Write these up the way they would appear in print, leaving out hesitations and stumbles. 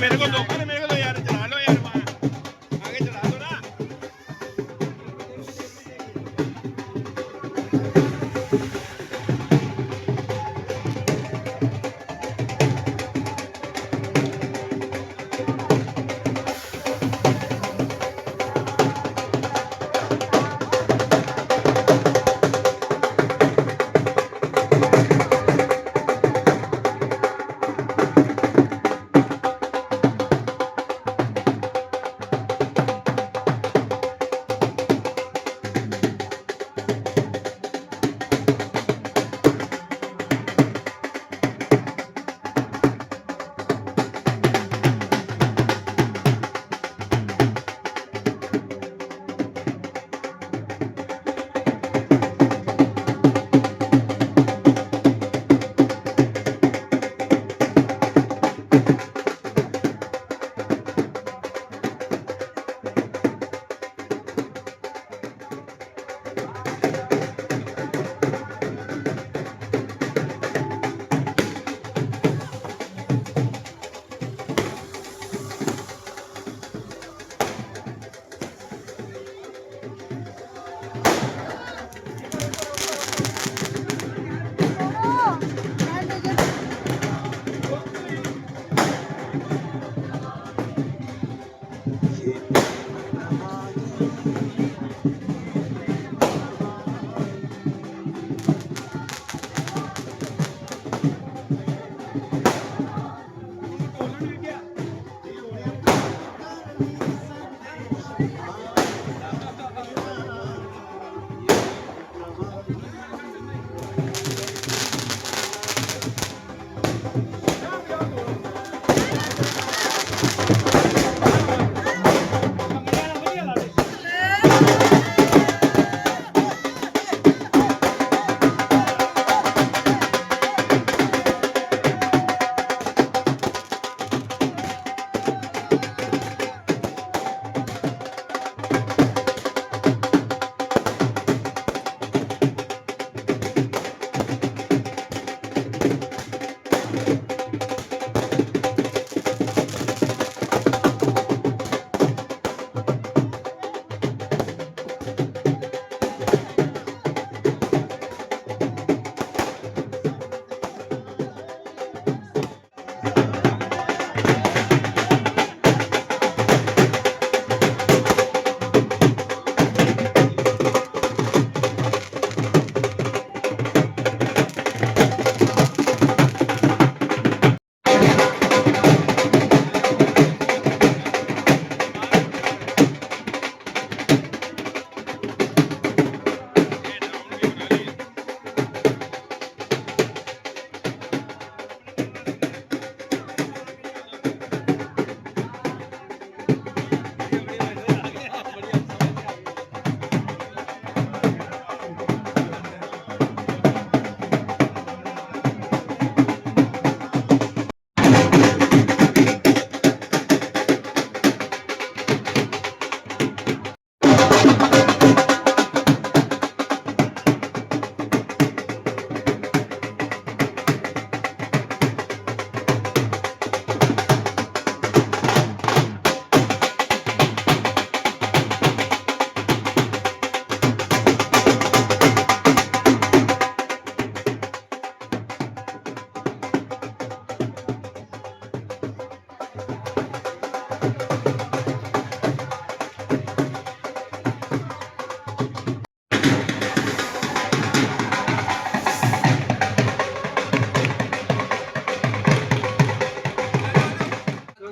मेरे को दो, अरे मेरे को दो यार, चला लो यार, वहाँ आगे चला दो ना।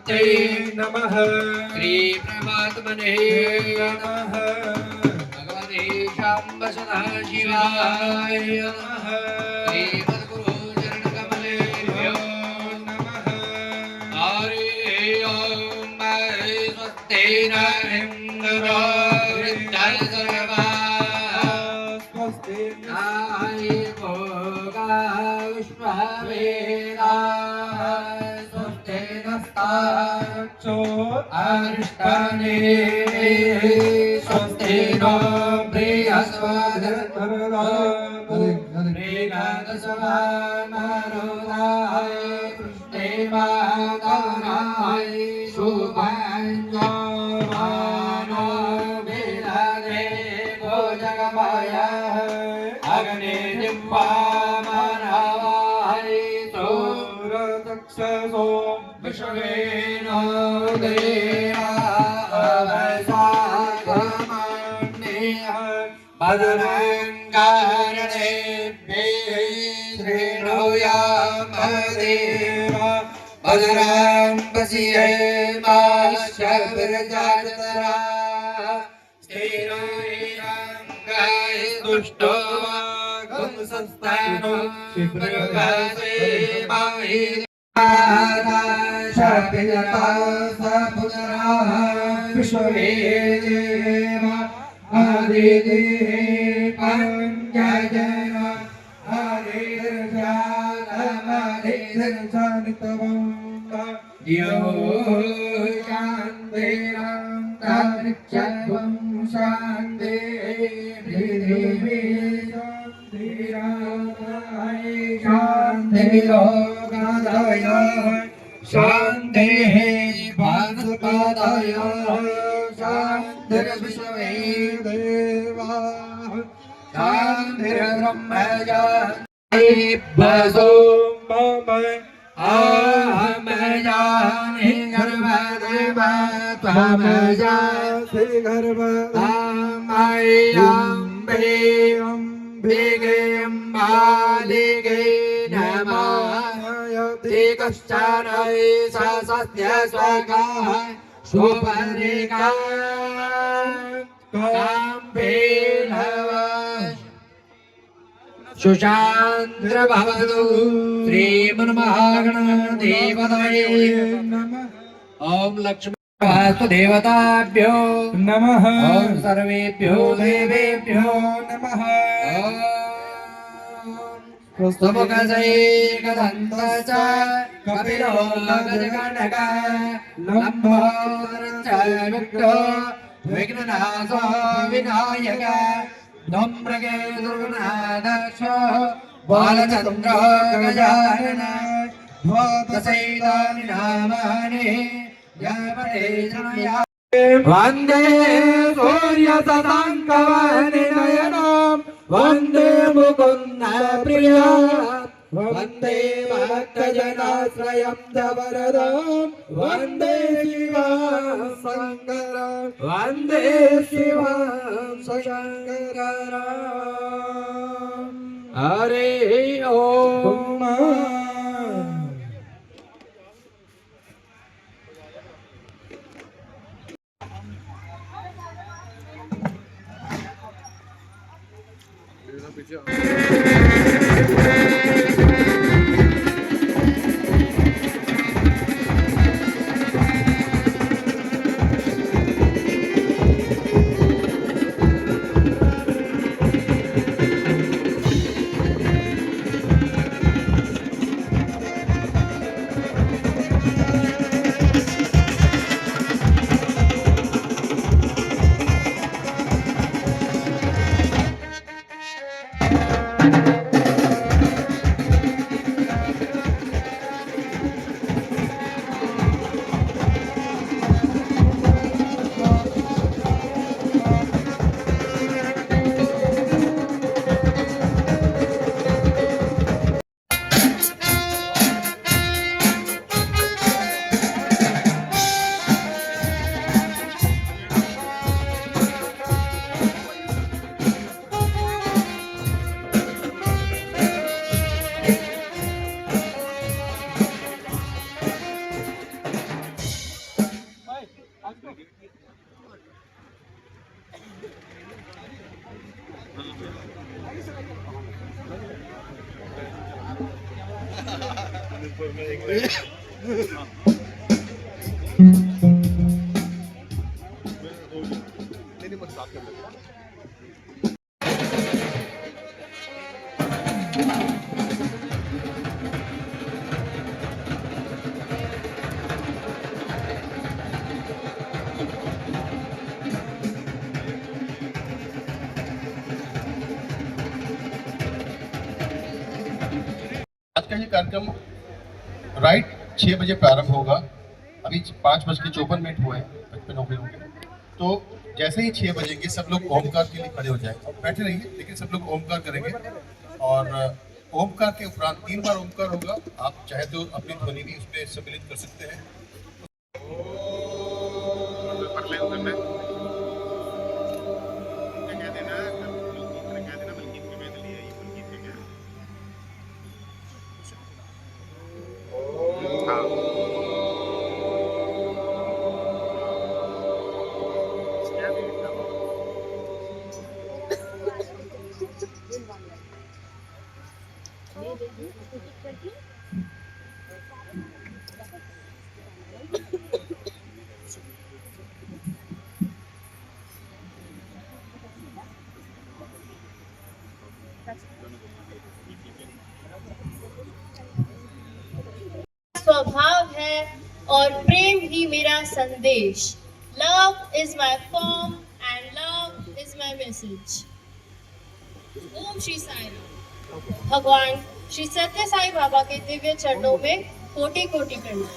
मूर्ते नमः श्री परमात्मने नमः भगवते शाम्ब सदा शिवाय नमः श्रीमद्गुरु चरणकमलेभ्यो नमः हरि ओम स्वस्ति न इन्द्रो वृद्धसर्वा स्वस्ति नाहि भोगा विश्ववेदाः स्वस्ति नस्तार्क्ष्यो अरिष्टानि स्वस्ति नो प्रियस्वधर्मदाय पृष्ठे मातानाय शुभाङ्गो मानो वेदने भोजगमाया अग्ने दिव्यामनवाय सूरदक्षसो विश्वेनो देवावसागमन्यः भद्रङ्गारणेभ्यः श्रीणुयामदेवा भद्रां पश्येमाश्चर्यजातरा स्थिरैरङ्गाय दुष्टो गुंसस्तानो क्षिप्रभासेमाहि शापिजता सपुत्राः विश्ववेदेव आदिदेव पञ्चजन आदिर्जातमदिर्जानितवं यो शान्तिरन्तरिक्षं शान्ति पृथिवी शान्तिरोगादय शान्तिः भानुपादय शान्तिर्विश्वे देवाः शान्तिर्ब्रह्मजानिभ्यसो मम अहमजानि गर्भदेव त्वमजासि गर्भदामय्यम्बे अम्बिके अम्बालिके नमः कश्चन सा सत्य स्वगाः शुभरिका काम्भीरव सुशांद्र भवतु श्रीमन्महागणदेवताय नमः ओम लक्ष्मी वास्तु देवताभ्यो नमः ओम सर्वेभ्यो देवेभ्यो नमः स्तुमुखसैकदन्तश्च कपिलो गजगणक लम्बोदरश्च विष्णो विघ्ननाशो विनायक नम्रगे दुर्गनादक्ष बालचन्द्रो गजानन भूतसैतानि नामानि जपते जनया वन्दे सूर्यशताङ्कवनिनयनं वन्दे मुकुन्द प्रिया वन्दे भक्तजनाश्रयं च वरदं वन्दे शिवं शङ्करं वन्दे शिवं शङ्करं हरे ओम आज का ये कार्यक्रम राइट 6 बजे प्रारंभ होगा। अभी 5:54 हुए हैं, 55 हो गए होंगे। तो जैसे ही 6 बजेंगे सब लोग ओमकार के लिए खड़े हो जाएंगे। बैठे रहिए, लेकिन सब लोग ओमकार करेंगे। और ओमकार के उपरांत 3 बार ओमकार होगा। आप चाहे तो अपनी ध्वनि भी उसमें सम्मिलित कर सकते हैं। स्वभाव है और प्रेम ही मेरा संदेश। Love is my form and love is my message. Om Shri Sai Ram. भगवान श्री सत्य साई बाबा के दिव्य चरणों में कोटि कोटि प्रणाम।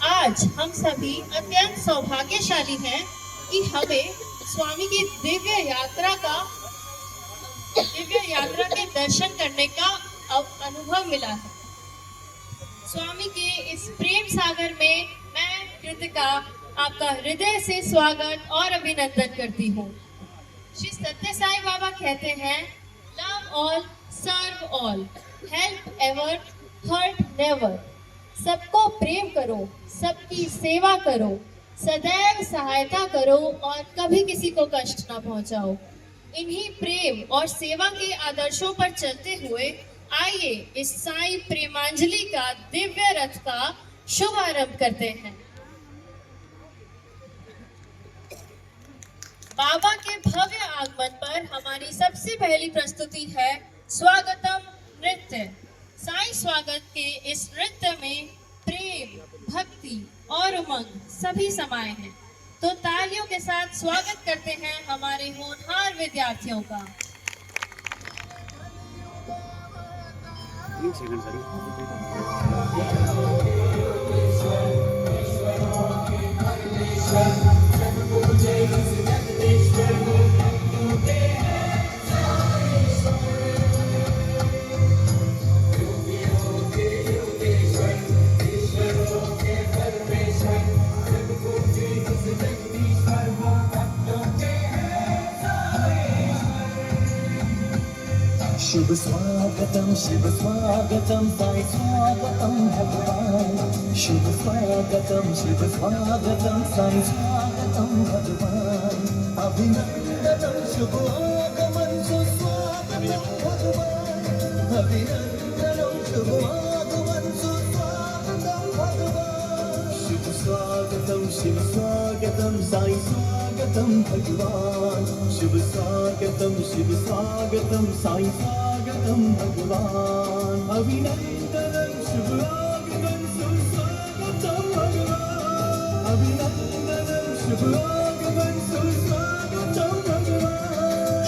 आज हम सभी अत्यंत सौभाग्यशाली हैं कि हमें स्वामी की दिव्य यात्रा के दर्शन करने का अनुभव मिला है। स्वामी के इस प्रेम सागर में मैं कृतिका आपका हृदय से स्वागत और अभिनंदन करती हूँ। श्री सत्य साई बाबा कहते हैं, love all, serve all, help ever, hurt never. सबको प्रेम करो, सबकी सेवा करो, सदैव सहायता करो और कभी किसी को कष्ट न पहुंचाओ। इन्हीं प्रेम और सेवा के आदर्शों पर चलते हुए आइए इस साई प्रेमांजलि का दिव्य रथ का शुभारंभ करते हैं। बाबा के भव्य आगमन पर हमारी सबसे पहली प्रस्तुति है स्वागतम नृत्य। साई स्वागत के इस नृत्य में प्रेम, भक्ति और उमंग सभी समाये हैं। तो तालियों के साथ स्वागत करते हैं हमारे होनहार विद्यार्थियों का। शिव स्वागतम साई स्वागतम भगवान। शिव स्वागतम साई स्वागतम भगवान। अभिनंदनम शुभ आगमन सुस्वागतम भगवान। अभिनंदनम शुभ आगमन सुस्वागतम भगवान। शिव स्वागतम साई स्वागतम भगवान। शिव स्वागतम साई स्वागतम भगवान। अभिनंदनम शुभ आगमन सुस्वागतम भगवान। अभिनंदनम शुभ आगमन सुस्वागतम भगवान।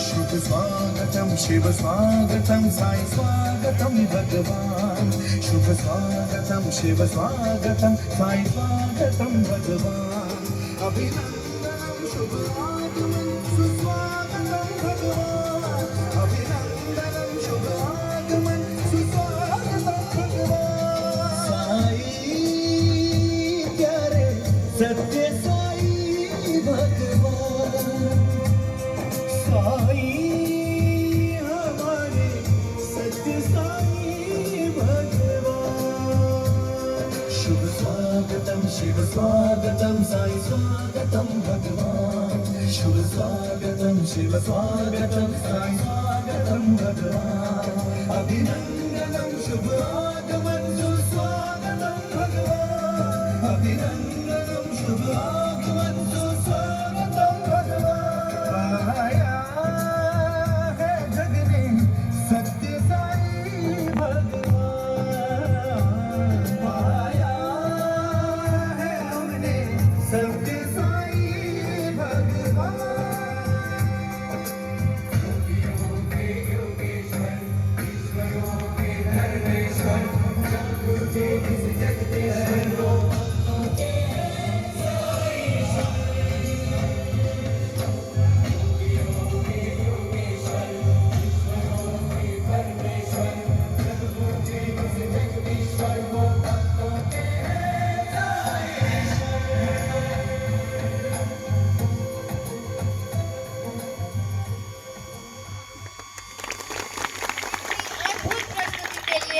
शिव स्वागतम साई स्वागतम भगवान। शुभ स्वागतम शिव स्वागतम साई स्वागतम भगवान। अभिनंदनम शुभ आगमन सुस्वागतम भगवान। अभिनंदनम शुभ आगमन सुस्वागतम भगवान। साई प्यारे सत्य साई भगवान। साई हमारे सत्य साई भगवान। शुभ स्वागतम शिव स्वागतम साई स्वागतम भगवान। शुभ स्वागतम शिव स्वागतम साई स्वागतम भगवान। अभिनंदनम शुभ आगमन सुस्वागतम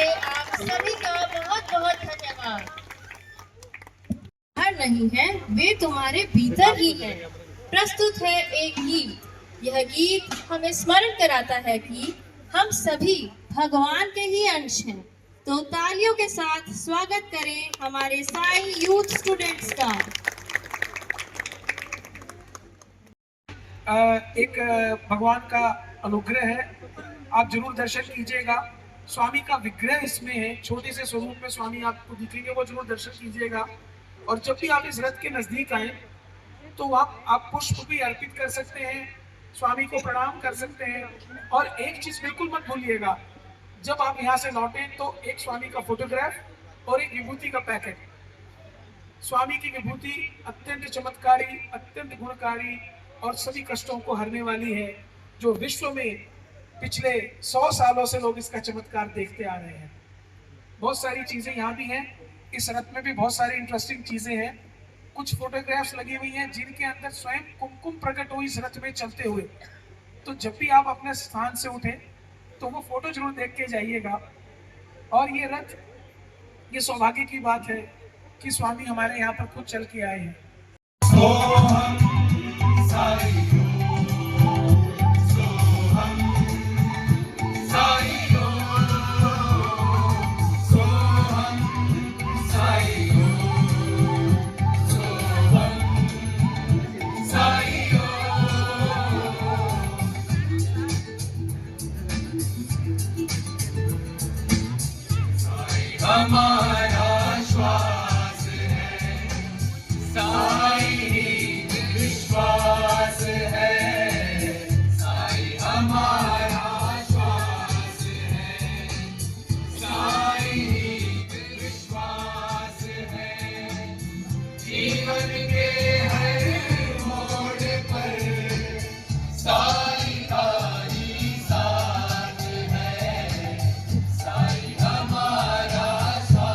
लिए आप सभी का बहुत बहुत धन्यवाद। बाहर नहीं है, वे तुम्हारे भीतर ही है। प्रस्तुत है एक गीत। यह गीत हमें स्मरण कराता है कि हम सभी भगवान के ही अंश हैं। तो तालियों के साथ स्वागत करें हमारे साई यूथ स्टूडेंट्स का। एक भगवान का अनुग्रह है, आप जरूर दर्शन कीजिएगा। स्वामी का विग्रह इसमें है, छोटे से स्वरूप में स्वामी आपको दिखेंगे, वो जरूर दर्शन कीजिएगा। और जब भी आप इस रथ के नजदीक आए तो आप पुष्प भी अर्पित कर सकते हैं, स्वामी को प्रणाम कर सकते हैं। और एक चीज बिल्कुल मत भूलिएगा, जब आप यहाँ से लौटे तो एक स्वामी का फोटोग्राफ और एक विभूति का पैकेट। स्वामी की विभूति अत्यंत चमत्कारी, अत्यंत गुणकारी और सभी कष्टों को हरने वाली है, जो विश्व में पिछले 100 सालों से लोग इसका चमत्कार देखते आ रहे हैं। बहुत सारी चीजें यहाँ भी हैं, इस रथ में भी बहुत सारी इंटरेस्टिंग चीजें हैं। कुछ फोटोग्राफ्स लगी हुई हैं जिनके अंदर स्वयं कुमकुम प्रकट हुई इस रथ में चलते हुए। तो जब भी आप अपने स्थान से उठे तो वो फोटो जरूर देख के जाइएगा। और ये रथ, ये सौभाग्य की बात है कि स्वामी हमारे यहाँ पर खुद चल के आए हैं। हमारा श्वास है, साई विश्वास है। साई हमारा श्वास है, साई विश्वास है। जीवन के हर मोड़ पर साई का ही साथ है। साई हमारा साथ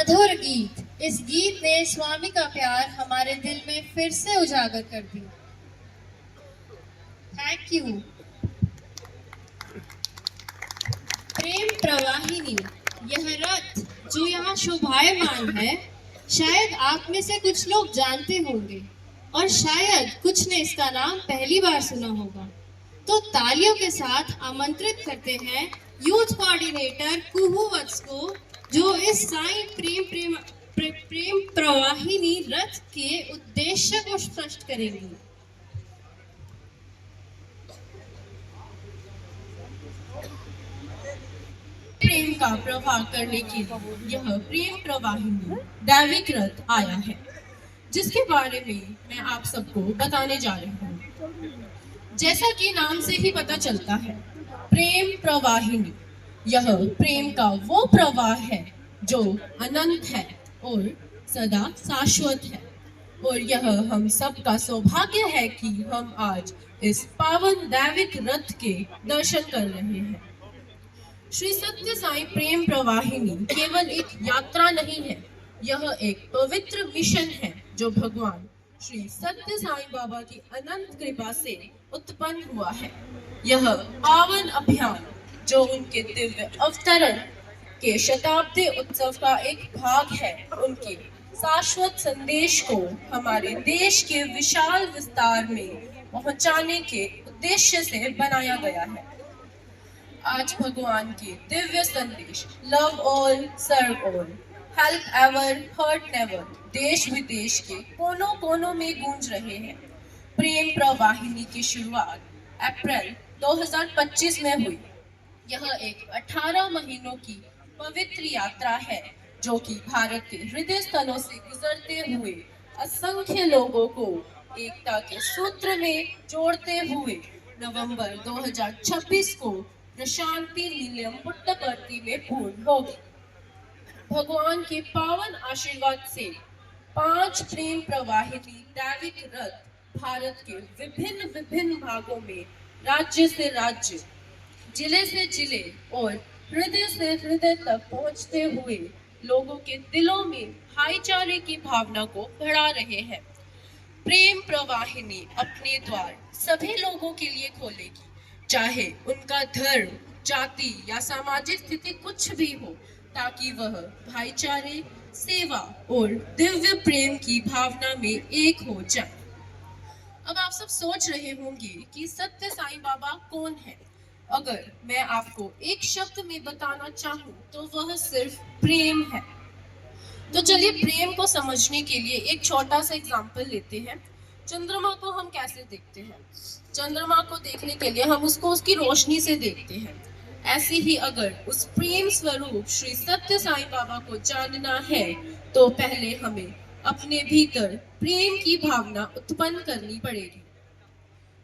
मधुर गीत, इस गीत ने स्वामी का प्यार हमारे दिल में फिर से उजागर कर दिया। Thank you. प्रेम प्रवाहिनी, यह रथ जो यहाँ शोभायमान है, शायद आप में से कुछ लोग जानते होंगे और शायद कुछ ने इसका नाम पहली बार सुना होगा। तो तालियों के साथ आमंत्रित करते हैं यूथ कोऑर्डिनेटर कुहू वत्स को, जो इस साई प्रेम प्रवाहिनी रथ के उद्देश्य को स्पष्ट करेंगी। प्रेम का प्रवाह करने के लिए यह प्रेम प्रवाहिनी दैविक रथ आया है, जिसके बारे में मैं आप सबको बताने जा रही हूँ। जैसा कि नाम से ही पता चलता है, प्रेम प्रवाहिनी, यह प्रेम का वो प्रवाह है जो अनंत है और सदा शाश्वत है। और यह हम सब का सौभाग्य है कि हम आज इस पावन दैविक रथ के दर्शन कर रहे हैं। श्री सत्य साई प्रेम प्रवाहिनी केवल एक यात्रा नहीं है, यह एक पवित्र मिशन है जो भगवान श्री सत्य साई बाबा की अनंत कृपा से उत्पन्न हुआ है। यह पावन अभियान जो उनके दिव्य अवतरण के शताब्दी उत्सव का एक भाग है, उनके शाश्वत संदेश को हमारे देश के विशाल विस्तार में पहुंचाने के उद्देश्य से बनाया गया है। आज भगवान के दिव्य संदेश love all serve all help ever hurt never देश विदेश के कोनों कोनों में गूंज रहे हैं। प्रेम प्रवाहिनी की शुरुआत अप्रैल 2025 में हुई। यह एक 18 महीनों की पवित्र यात्रा है जो कि भारत के हृदय स्थलों से गुजरते हुए असंख्य लोगों को एकता के सूत्र में जोड़ते हुए नवंबर 2026 को प्रशांति नीलम पुट्टपर्ती में पूर्ण होगी। भगवान के पावन आशीर्वाद से 5 प्रेम प्रवाहिनी दैविक रथ भारत के विभिन्न विभिन्न भागों में राज्य से राज्य, जिले से जिले और हृदय से हृदय तक पहुंचते हुए लोगों के दिलों में भाईचारे की भावना को बढ़ा रहे हैं। प्रेम प्रवाहिनी अपने द्वार सभी लोगों के लिए खोलेगी, चाहे उनका धर्म, जाति या सामाजिक स्थिति कुछ भी हो, ताकि वह भाईचारे, सेवा और दिव्य प्रेम की भावना में एक हो जाए। अब आप सब सोच रहे होंगे कि सत्य साईं बाबा कौन है। अगर मैं आपको एक शब्द में बताना चाहूँ तो वह सिर्फ प्रेम है। तो चलिए प्रेम को समझने के लिए एक छोटा सा एग्जाम्पल लेते हैं। चंद्रमा को हम कैसे देखते हैं? चंद्रमा को देखने के लिए हम उसको उसकी रोशनी से देखते हैं। ऐसे ही अगर उस प्रेम स्वरूप श्री सत्य साईं बाबा को जानना है तो पहले हमें अपने भीतर प्रेम की भावना उत्पन्न करनी पड़ेगी।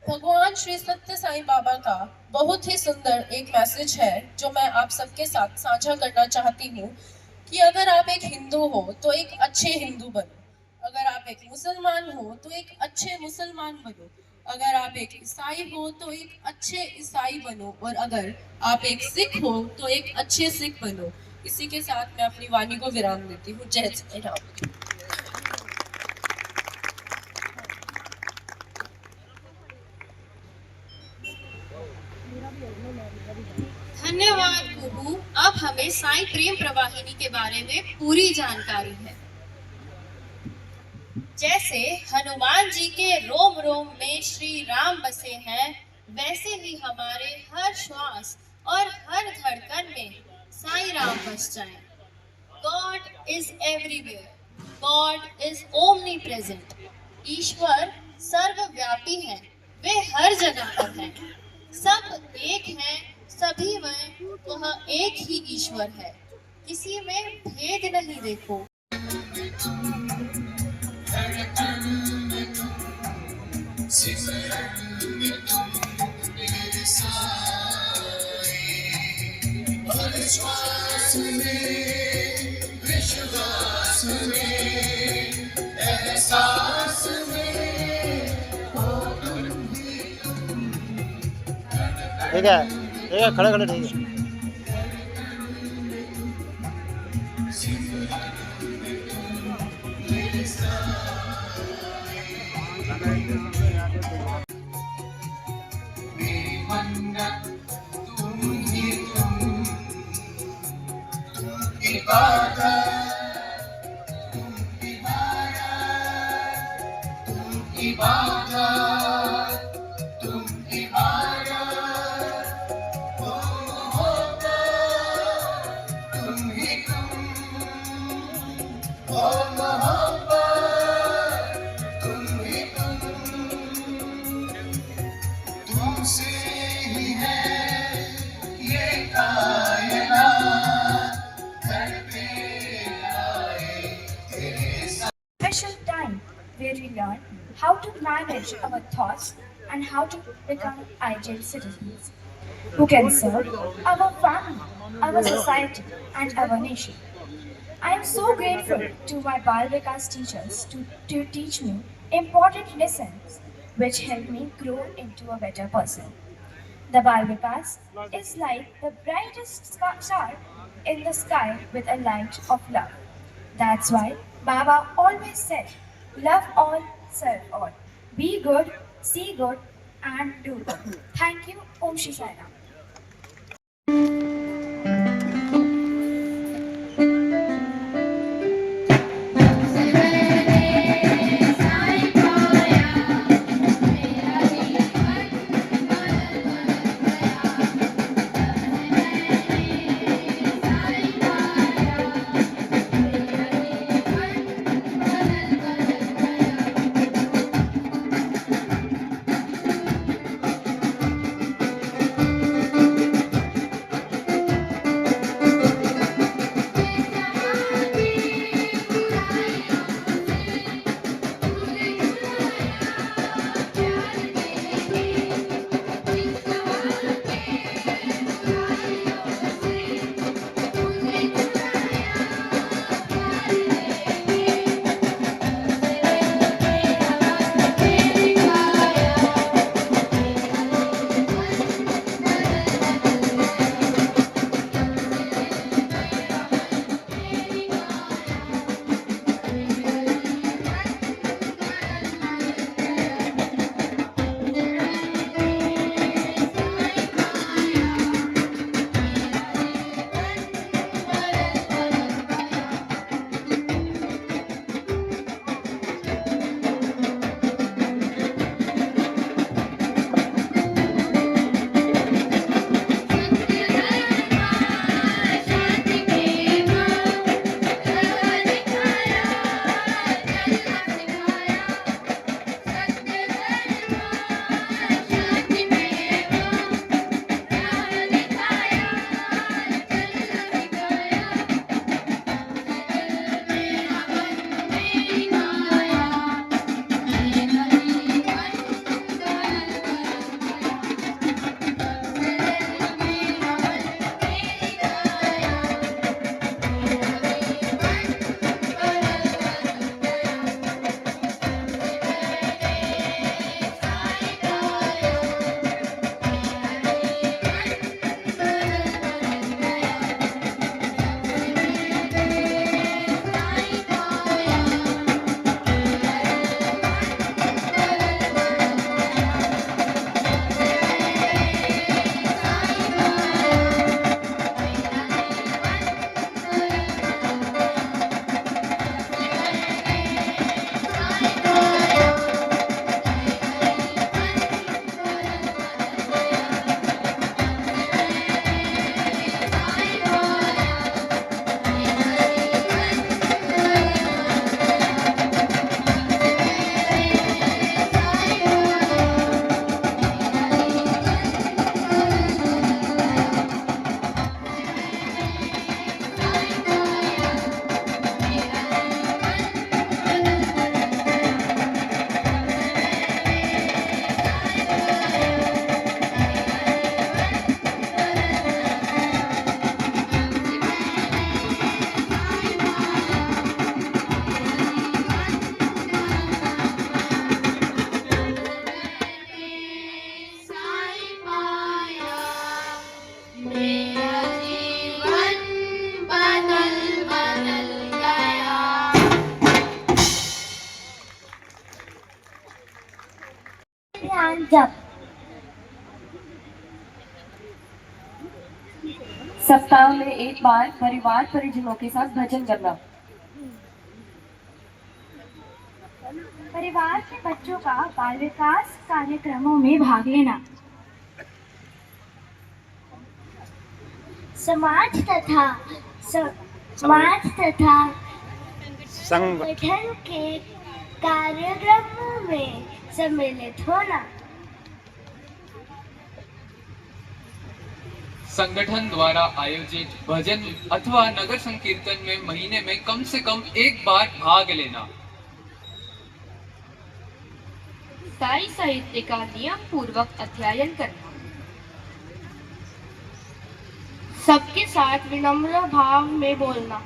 भगवान श्री सत्य साईं बाबा का बहुत ही सुंदर एक मैसेज है जो मैं आप सबके साथ साझा करना चाहती हूँ कि अगर आप एक हिंदू हो तो एक अच्छे हिंदू बनो, अगर आप एक मुसलमान हो तो एक अच्छे मुसलमान बनो, अगर आप एक ईसाई हो तो एक अच्छे ईसाई बनो, और अगर आप एक सिख हो तो एक अच्छे सिख बनो। इसी के साथ मैं अपनी वाणी को विराम देती हूँ। जय श्री राम। धन्यवाद गुरु। अब हमें साईं प्रेम प्रवाहिनी के बारे में पूरी जानकारी है। जैसे हनुमान जी के रोम रोम में श्री राम बसे हैं, वैसे ही हमारे हर श्वास और हर धड़कन में साईं राम बस जाएं। God is everywhere, God is omnipresent. ईश्वर सर्वव्यापी है, वे हर जगह पर हैं। सब एक हैं, सभी में वह एक ही ईश्वर है, किसी में भेद नहीं देखो। ठीक है खड़े खड़े ठीक है। मेरी मन्नत तुम ही तुम, इबादत तुम इबादत, तुम इबादत तुम इबादत, ओ मोहब्बत तुम ही तुम, ओ मोहब्बत तुम ही तुम, तुमसे ही है ये कायनात, घर पे आए तेरे साथ। Special time where we learn how to manage our thoughts and how to become ideal citizens who can serve our family, our society, and our nation. I am so grateful to my Bal Vikas teachers to teach me important lessons which help me grow into a better person. The Bal Vikas is like the brightest star in the sky with a light of love. That's why Baba always said, love all, serve all. Be good, see good, and do good. Thank you. Om Shri Sai Ram. सप्ताह में एक बार परिवार परिजनों के साथ भजन करना। परिवार के बच्चों का बाल विकास कार्यक्रमों में भाग लेना। समाज तथा संगठन के कार्यक्रमों में सम्मिलित होना। संगठन द्वारा आयोजित भजन अथवा नगर संकीर्तन में महीने में कम से कम एक बार भाग लेना। साई साहित्य का नियम पूर्वक अध्ययन करना। सबके साथ विनम्र भाव में बोलना।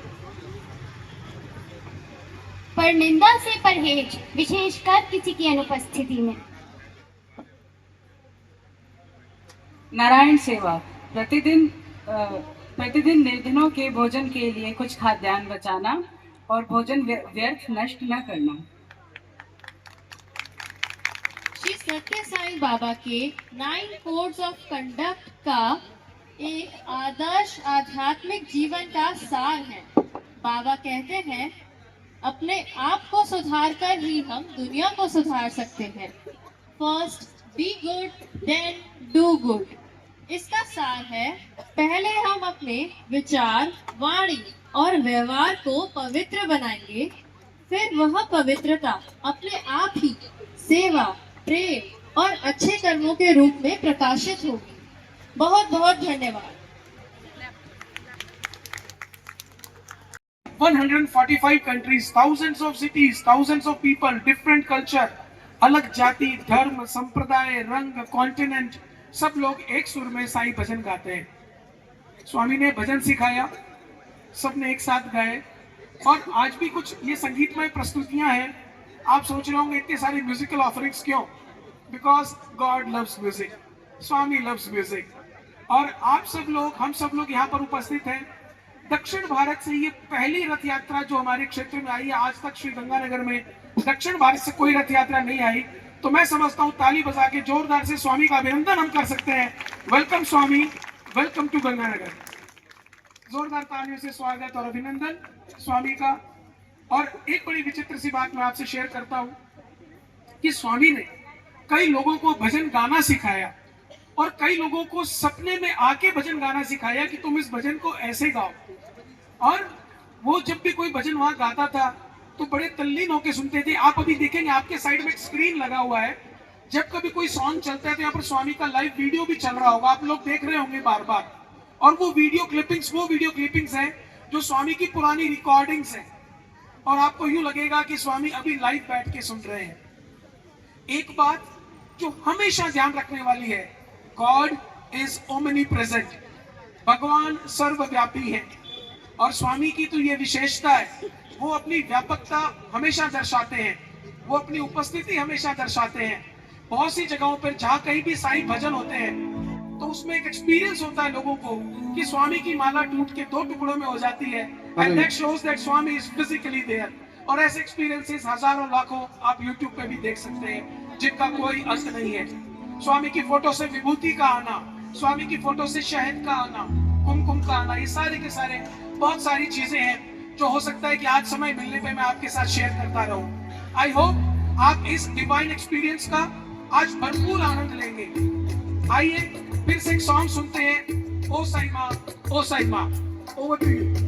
पर निंदा से परहेज, विशेषकर किसी की अनुपस्थिति में। नारायण सेवा। प्रतिदिन निर्धनों के भोजन के लिए कुछ खाद्यान्न बचाना और भोजन व्यर्थ नष्ट न करना। श्री सत्य साईं बाबा के 9 कोड्स ऑफ कंडक्ट का एक आदर्श आध्यात्मिक जीवन का सार है। बाबा कहते हैं, अपने आप को सुधार कर ही हम दुनिया को सुधार सकते हैं। First be good then do good. इसका सार है, पहले हम अपने विचार, वाणी और व्यवहार को पवित्र बनाएंगे, फिर वह पवित्रता अपने आप ही सेवा, प्रेम और अच्छे कर्मों के रूप में प्रकाशित होगी। बहुत बहुत धन्यवाद। 145 countries, thousands of cities, thousands of people, different culture, अलग जाति, धर्म, संप्रदाय, रंग, कॉन्टिनेंट, सब लोग एक सुर में साईं भजन गाते हैं। स्वामी ने भजन सिखाया, सबने एक साथ गाए और आज भी कुछ ये संगीतमय प्रस्तुतियां हैं। आप सोच रहे होंगे इतने सारे म्यूजिकल ऑफरिंग्स क्यों? Because God loves music, Swami loves music. और आप सब लोग, हम सब लोग यहाँ पर उपस्थित हैं। दक्षिण भारत से ये पहली रथ यात्रा जो हमारे क्षेत्र में आई है। आज तक श्री गंगानगर में दक्षिण भारत से कोई रथ यात्रा नहीं आई, तो मैं समझता हूँ ताली बजा के जोरदार से स्वामी का अभिनंदन हम कर सकते हैं। Welcome Swami, welcome to Ganganagar. जोरदार तालियों से स्वागत और अभिनंदन स्वामी का। और एक बड़ी विचित्र सी बात मैं आपसे शेयर करता हूँ कि स्वामी ने कई लोगों को भजन गाना सिखाया और कई लोगों को सपने में आके भजन गाना सिखाया कि तुम इस भजन को ऐसे गाओ। और वो जब भी कोई भजन वहां गाता था तो बड़े तल्लीन होकर सुनते थे। आप अभी देखेंगे आपके साइड में एक स्क्रीन लगा हुआ है, जब कभी कोई सॉन्ग चलता है तो यहाँ पर स्वामी का लाइव वीडियो भी चल रहा होगा, आप लोग देख रहे होंगे बार बार। और वो वीडियो क्लिपिंग्स हैं जो स्वामी की पुरानी रिकॉर्डिंग्स हैं, और आपको यूं लगेगा कि स्वामी अभी लाइव बैठ के सुन रहे हैं। एक बात जो हमेशा ध्यान रखने वाली है, गॉड इज ओमनी प्रेजेंट, भगवान सर्वव्यापी है। और स्वामी की तो ये विशेषता है, वो अपनी व्यापकता हमेशा दर्शाते हैं, वो अपनी उपस्थिति हमेशा दर्शाते हैं। बहुत सी जगहों पर जहाँ कहीं भी साईं भजन होते हैं तो उसमें एक एक्सपीरियंस होता है लोगों को कि स्वामी की माला टूट के 2 टुकड़ों में हो जाती है, and that shows that Swami is physically there. और ऐसे एक्सपीरियंसेस हजारों लाखों आप YouTube पे भी देख सकते हैं, जिनका कोई अंत नहीं है। स्वामी की फोटो से विभूति का आना, स्वामी की फोटो से शहद का आना, कुमकुम का आना, ये सारे के सारे बहुत सारी चीजें हैं जो हो सकता है कि आज समय मिलने पे मैं आपके साथ शेयर करता रहूं। आई होप आप इस डिवाइन एक्सपीरियंस का आज भरपूर आनंद लेंगे। आइए फिर से एक सॉन्ग सुनते हैं, ओ साईं मां, ओ साईं मां। Over to you.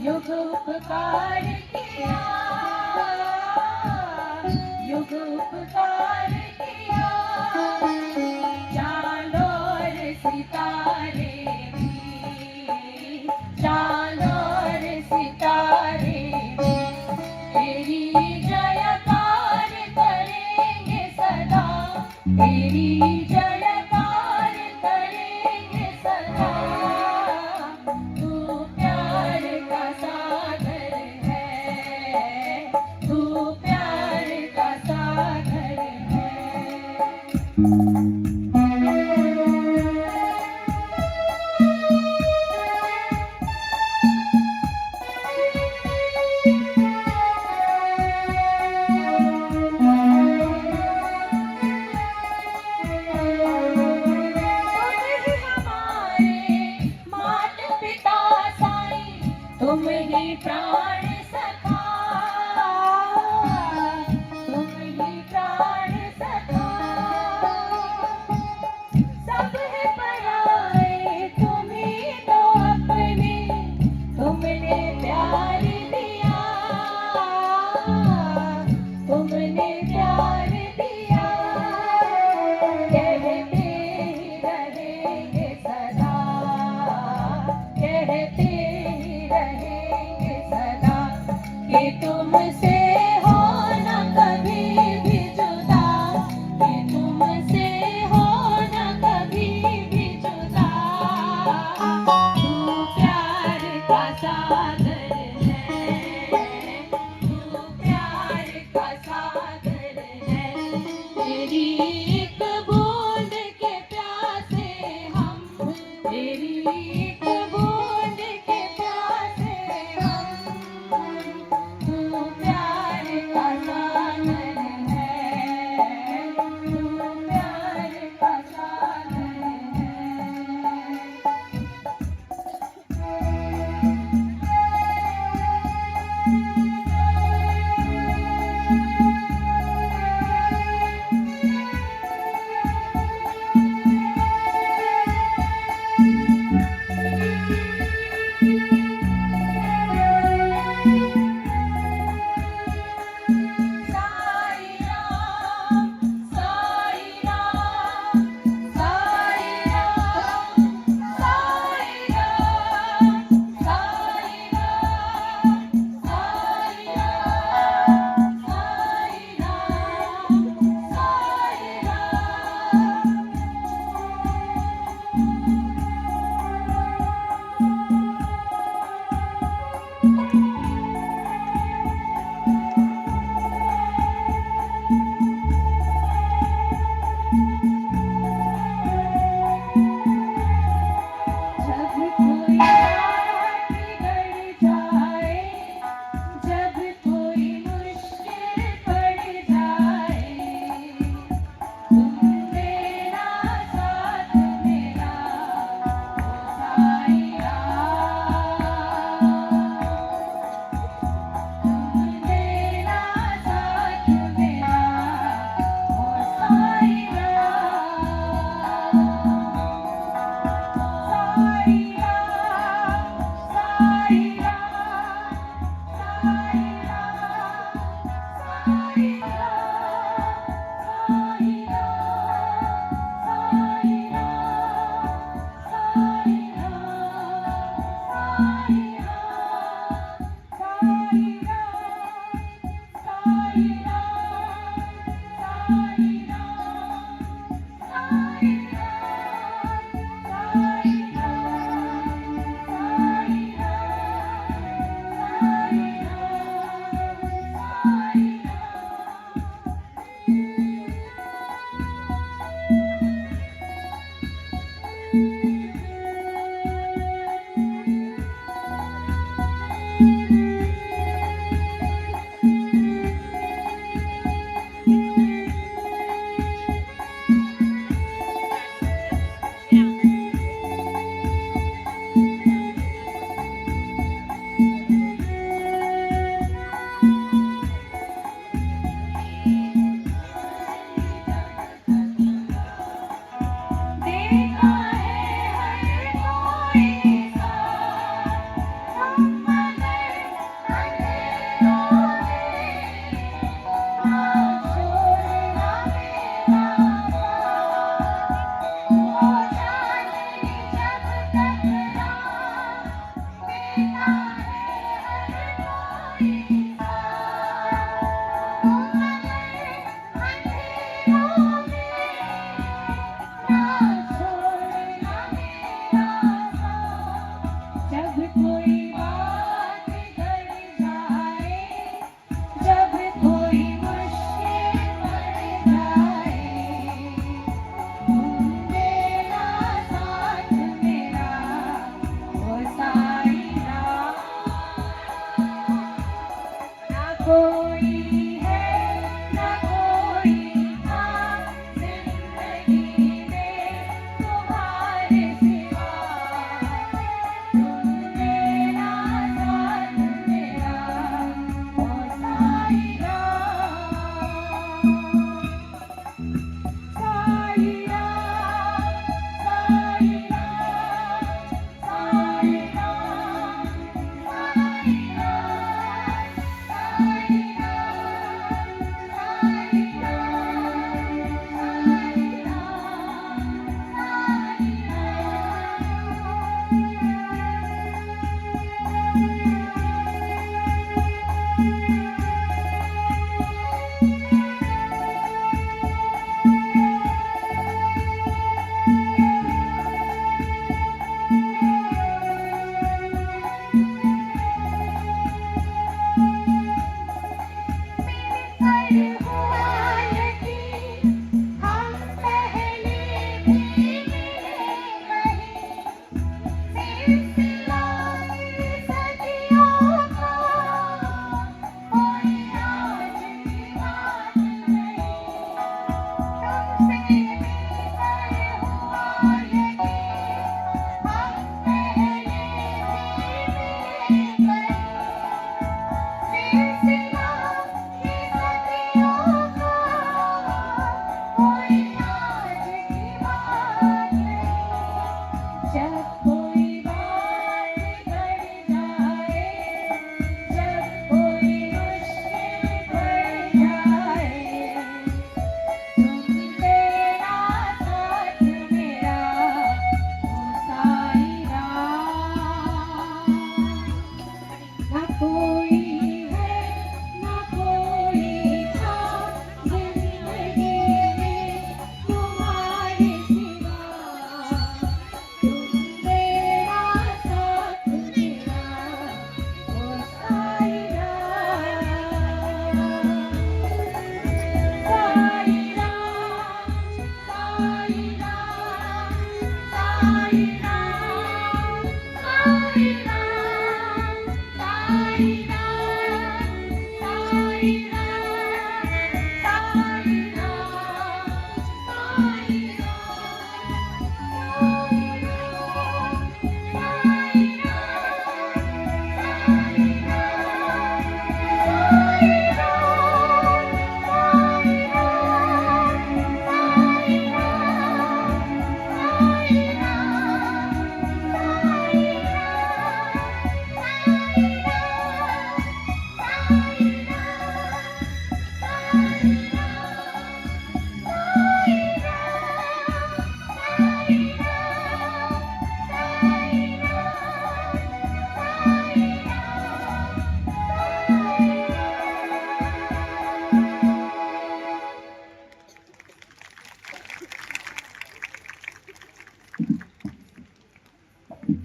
युग उपकार किया, युग उपकार किया, चांद और सितारे भी, चांद और सितारे भी तेरी जयकार करेंगे सदा, तेरी जयकार करेंगे सदा। तू प्यार का सागर है, तू प्यार का सागर है। तुम ही प्राण सखा, तुम ही प्राण सखा, सब है पराए तुम ही तो अपने, तुमने प्यार दिया, तुमने प्यार दिया, कहते ही रहेंगे सदा, कहते रहेंगे सदा कि तुमसे हो न कभी भी जुदा, कि तुमसे हो न कभी भी जुदा। तू प्यार का सागर है, तू प्यार का सागर है, तेरी एक बूंद के प्यासे हम, तेरी एक बूंद के प्यासे हम, तू प्यार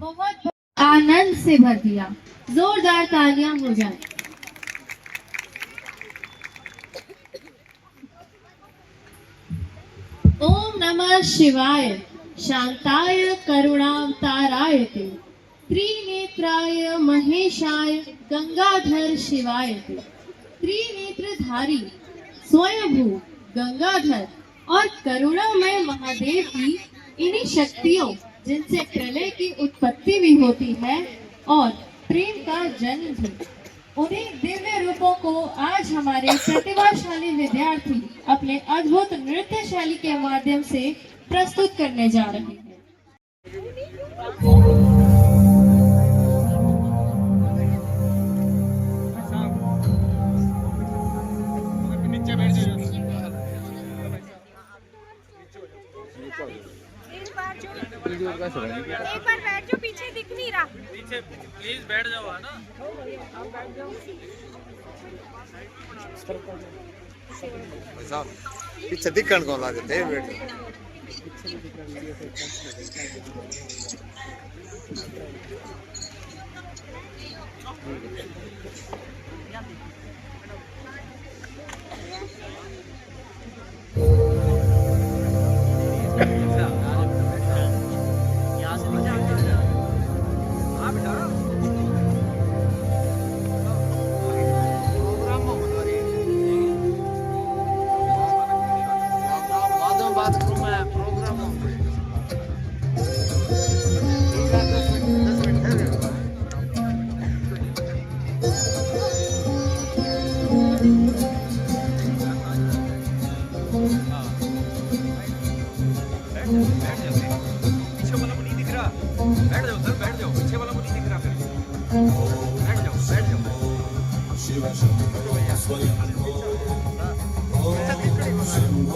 बहुत आनंद से भर दिया। जोरदार तालियां हो जाए। ओम नमः शिवाय शांताय करुणावताराय ते त्रिनेत्राय महेशाय गंगाधर शिवाय ते त्रिनेत्रधारी स्वयंभू गंगाधर और करुणामय महादेव की इन्हीं शक्तियों जिनसे प्रलय की उत्पत्ति भी होती है और प्रेम का जन्म भी, उन्हीं दिव्य रूपों को आज हमारे प्रतिभाशाली विद्यार्थी अपने अद्भुत नृत्य शैली के माध्यम से प्रस्तुत करने जा रहे हैं। नीचे बैठ जाओ। एक बार बैठ जो, पीछे दिख नहीं रहा। पीछे प्लीज बैठ जाओ, है ना। पीछे दिखण को लागे थे बेटे। पीछे वाला को नहीं दिख रहा, बैठ जाओ सर, बैठ जाओ, पीछे वाला को नहीं दिख रहा, फिर बैठ जाओ, बैठ जाओ।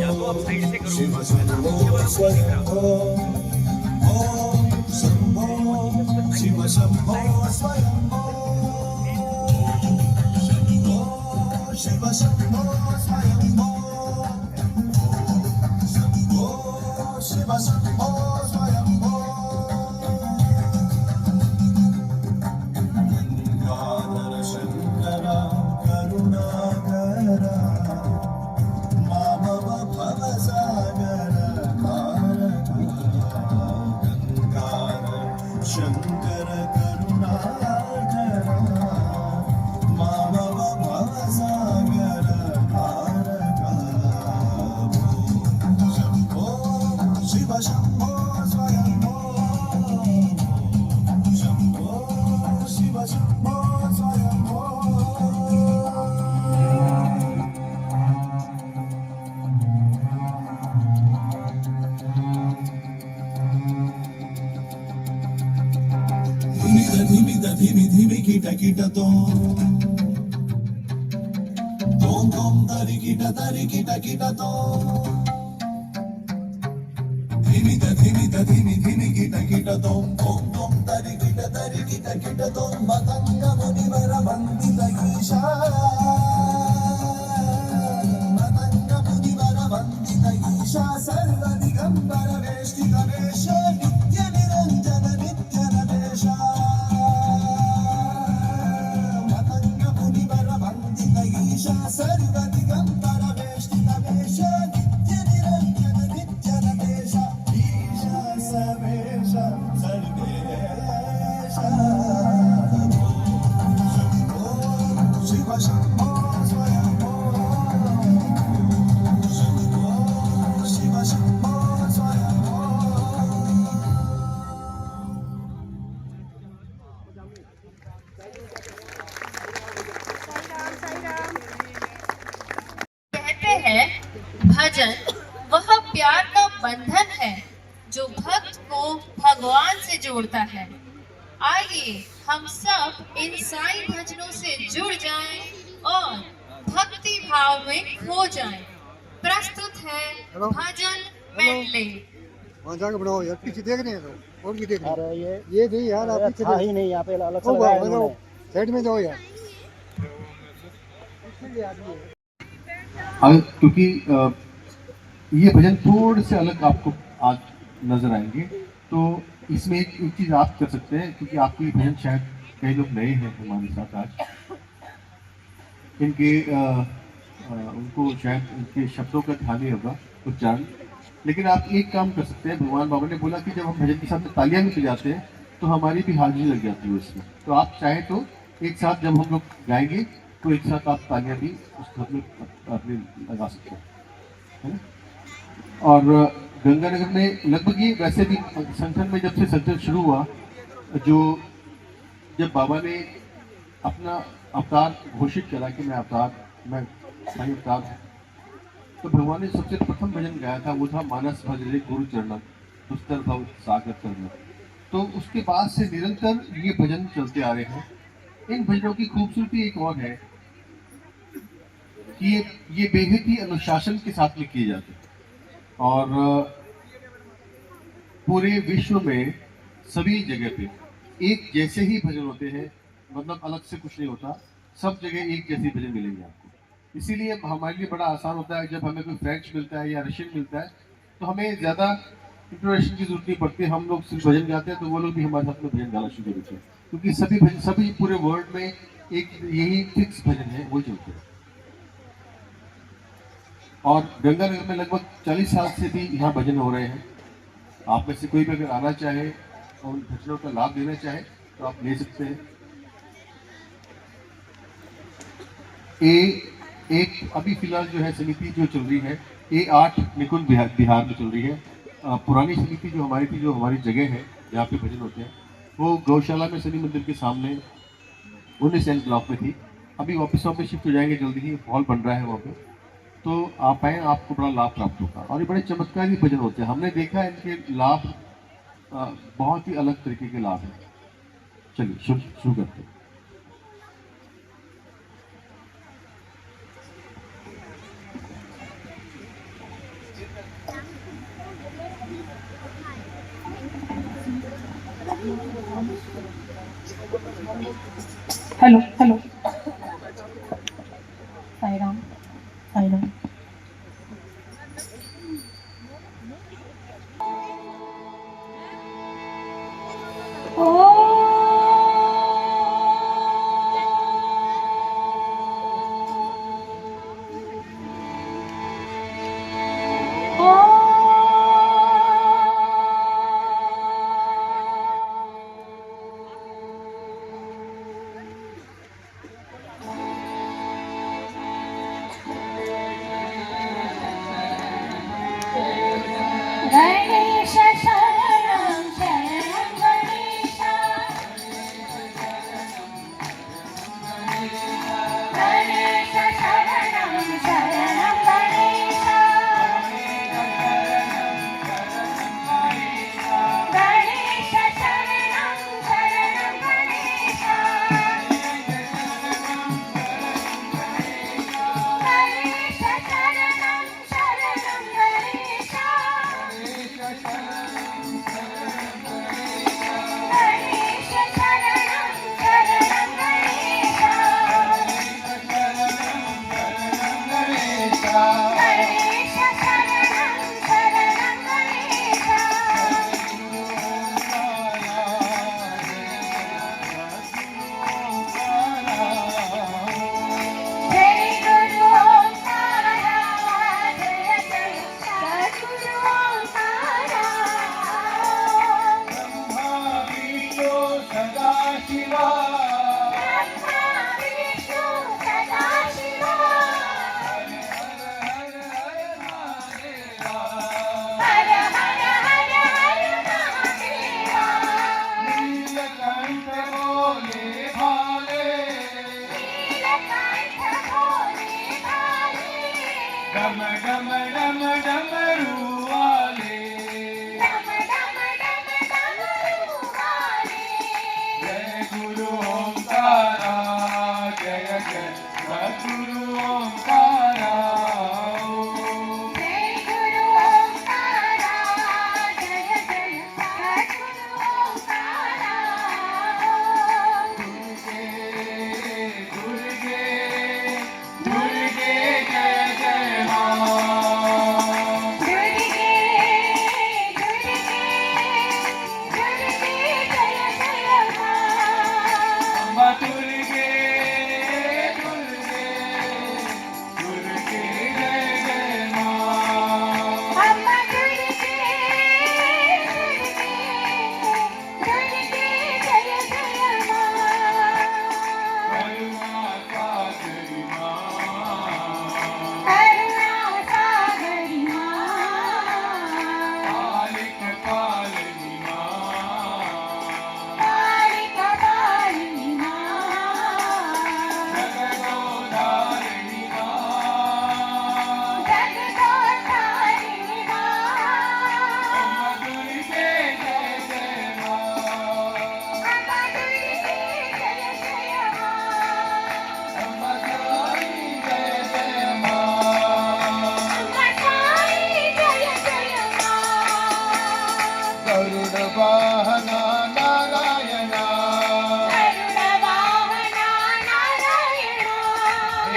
या तो आप साइड से करो, है ना, पीछे वाला को नहीं दिख रहा। शिव शंभो स्वयंभो, शिव शंभो स्वयंभो, शिव शंभो स्वयंभो, गंगाधर शंकर करुणाकर, मामव भवसागर तारक, गंगाधर शंकर करुणाकर, मामव भवसागर तारक, शंभो शिव शंभो स्वयंभो, शंभो शिव शंभो स्वयंभो। धिमि धिमि कीट कीट तो दोम दोम तरी कीट कीट तो धिमि धिमि कीट दोम दोम दोम तरी कीट तो मतंग मुनिवर वंदित ईशा, मतंग मुनिवर वंदित ईशा, सर्व दिगंबर वेष्टित वेश, नित्य निरंजन नित्य नवेश, मतंग मुनिवर वंदित ईशा, सर्व दिगंबर वेष्टित वेश, नित्य निरंजन नित्य नवेश, ईशा सर्वेश सर्वेश, शंभो शिव शंभो स्वयंभो, शंभो शिव शंभो स्वयंभो। कहते हैं भजन वह प्यार का बंधन है जो भक्त को भगवान से जोड़ता है। आइए हम सब इन साईं भजनों से जुड़ जाएं और भक्ति भाव में खो जाएं। प्रस्तुत है भजन मेडले। वहाँ जाके बनाओ यार, पीछे देख रहे हैं तो और भी देख रहे हैं। ये नहीं यार, आप पीछे ही नहीं, यहाँ पे अलग से लगाया है इन्होंने। साइड में जाओ यार। क्योंकि ये भजन थोड़े से अलग आपको आज नजर आएंगे, तो इसमें एक चीज आप कर सकते हैं, क्योंकि आपके भजन शायद कई लोग नए हैं हमारे साथ आज, इनके उनको शायद इनके शब्दों का ध्यान नहीं होगा उच्चारण, लेकिन आप एक काम कर सकते हैं। भगवान बाबा ने बोला कि जब हम भजन के साथ में तालियां भी बजाते हैं तो हमारी भी हाजिरी लग जाती है उसमें। तो आप चाहे तो एक साथ जब हम लोग गाएंगे तो एक साथ आप तालियां भी उस घर में अपने लगा सकते हैं, है ना। और गंगानगर में लगभग ये वैसे भी संगठन में जब से संगठन शुरू हुआ, जब बाबा ने अपना अवतार घोषित करा कि मैं साईं अवतार हूँ, तो भगवान ने सबसे प्रथम भजन गाया था, वो था मानस भजरे गुरु चरणम दुस्तर भव सागर तरन। तो उसके बाद से निरंतर ये भजन चलते आ रहे हैं। इन भजनों की खूबसूरती एक और है कि ये बेहद ही अनुशासन के साथ में किए जाते हैं, और पूरे विश्व में सभी जगह पे एक जैसे ही भजन होते हैं, मतलब अलग से कुछ नहीं होता, सब जगह एक जैसे भजन मिलेंगे आपको। इसीलिए हमारे लिए बड़ा आसान होता है जब हमें कोई फ्रेंच मिलता है या रशियन मिलता है, तो हमें ज़्यादा इंट्रोडक्शन की जरूरत नहीं पड़ती। हम लोग सिर्फ भजन गाते हैं तो वो लोग भी हमारे साथ में भजन गाना शुरू करते हैं, क्योंकि सभी भजन, सभी पूरे वर्ल्ड में एक यही फिक्स भजन है, वही चलते हैं। और गंगानगर में लगभग 40 साल से भी यहाँ भजन हो रहे हैं। आप में से कोई भी अगर आना चाहे और उन भजनों का लाभ लेना चाहे तो आप ले सकते हैं। एक अभी फिलहाल जो है समिति जो चल रही है, A8 निकुंज बिहार में चल रही है। पुरानी समिति जो हमारी थी, जो हमारी जगह है जहाँ पे भजन होते हैं, वो गौशाला में शनि मंदिर के सामने 19 ब्लॉक में थी। अभी वापस वहाँ पे शिफ्ट हो जाएंगे जल्दी ही, हॉल बन रहा है वहाँ पे, तो आप आए, आपको बड़ा लाभ प्राप्त होगा। और ये बड़े चमत्कारी भजन होते हैं, हमने देखा है इनके लाभ बहुत ही अलग तरीके के लाभ हैं। चलिए शुरू करते हैं। Hello hello, Sai Ram Sai Ram. दुर्गे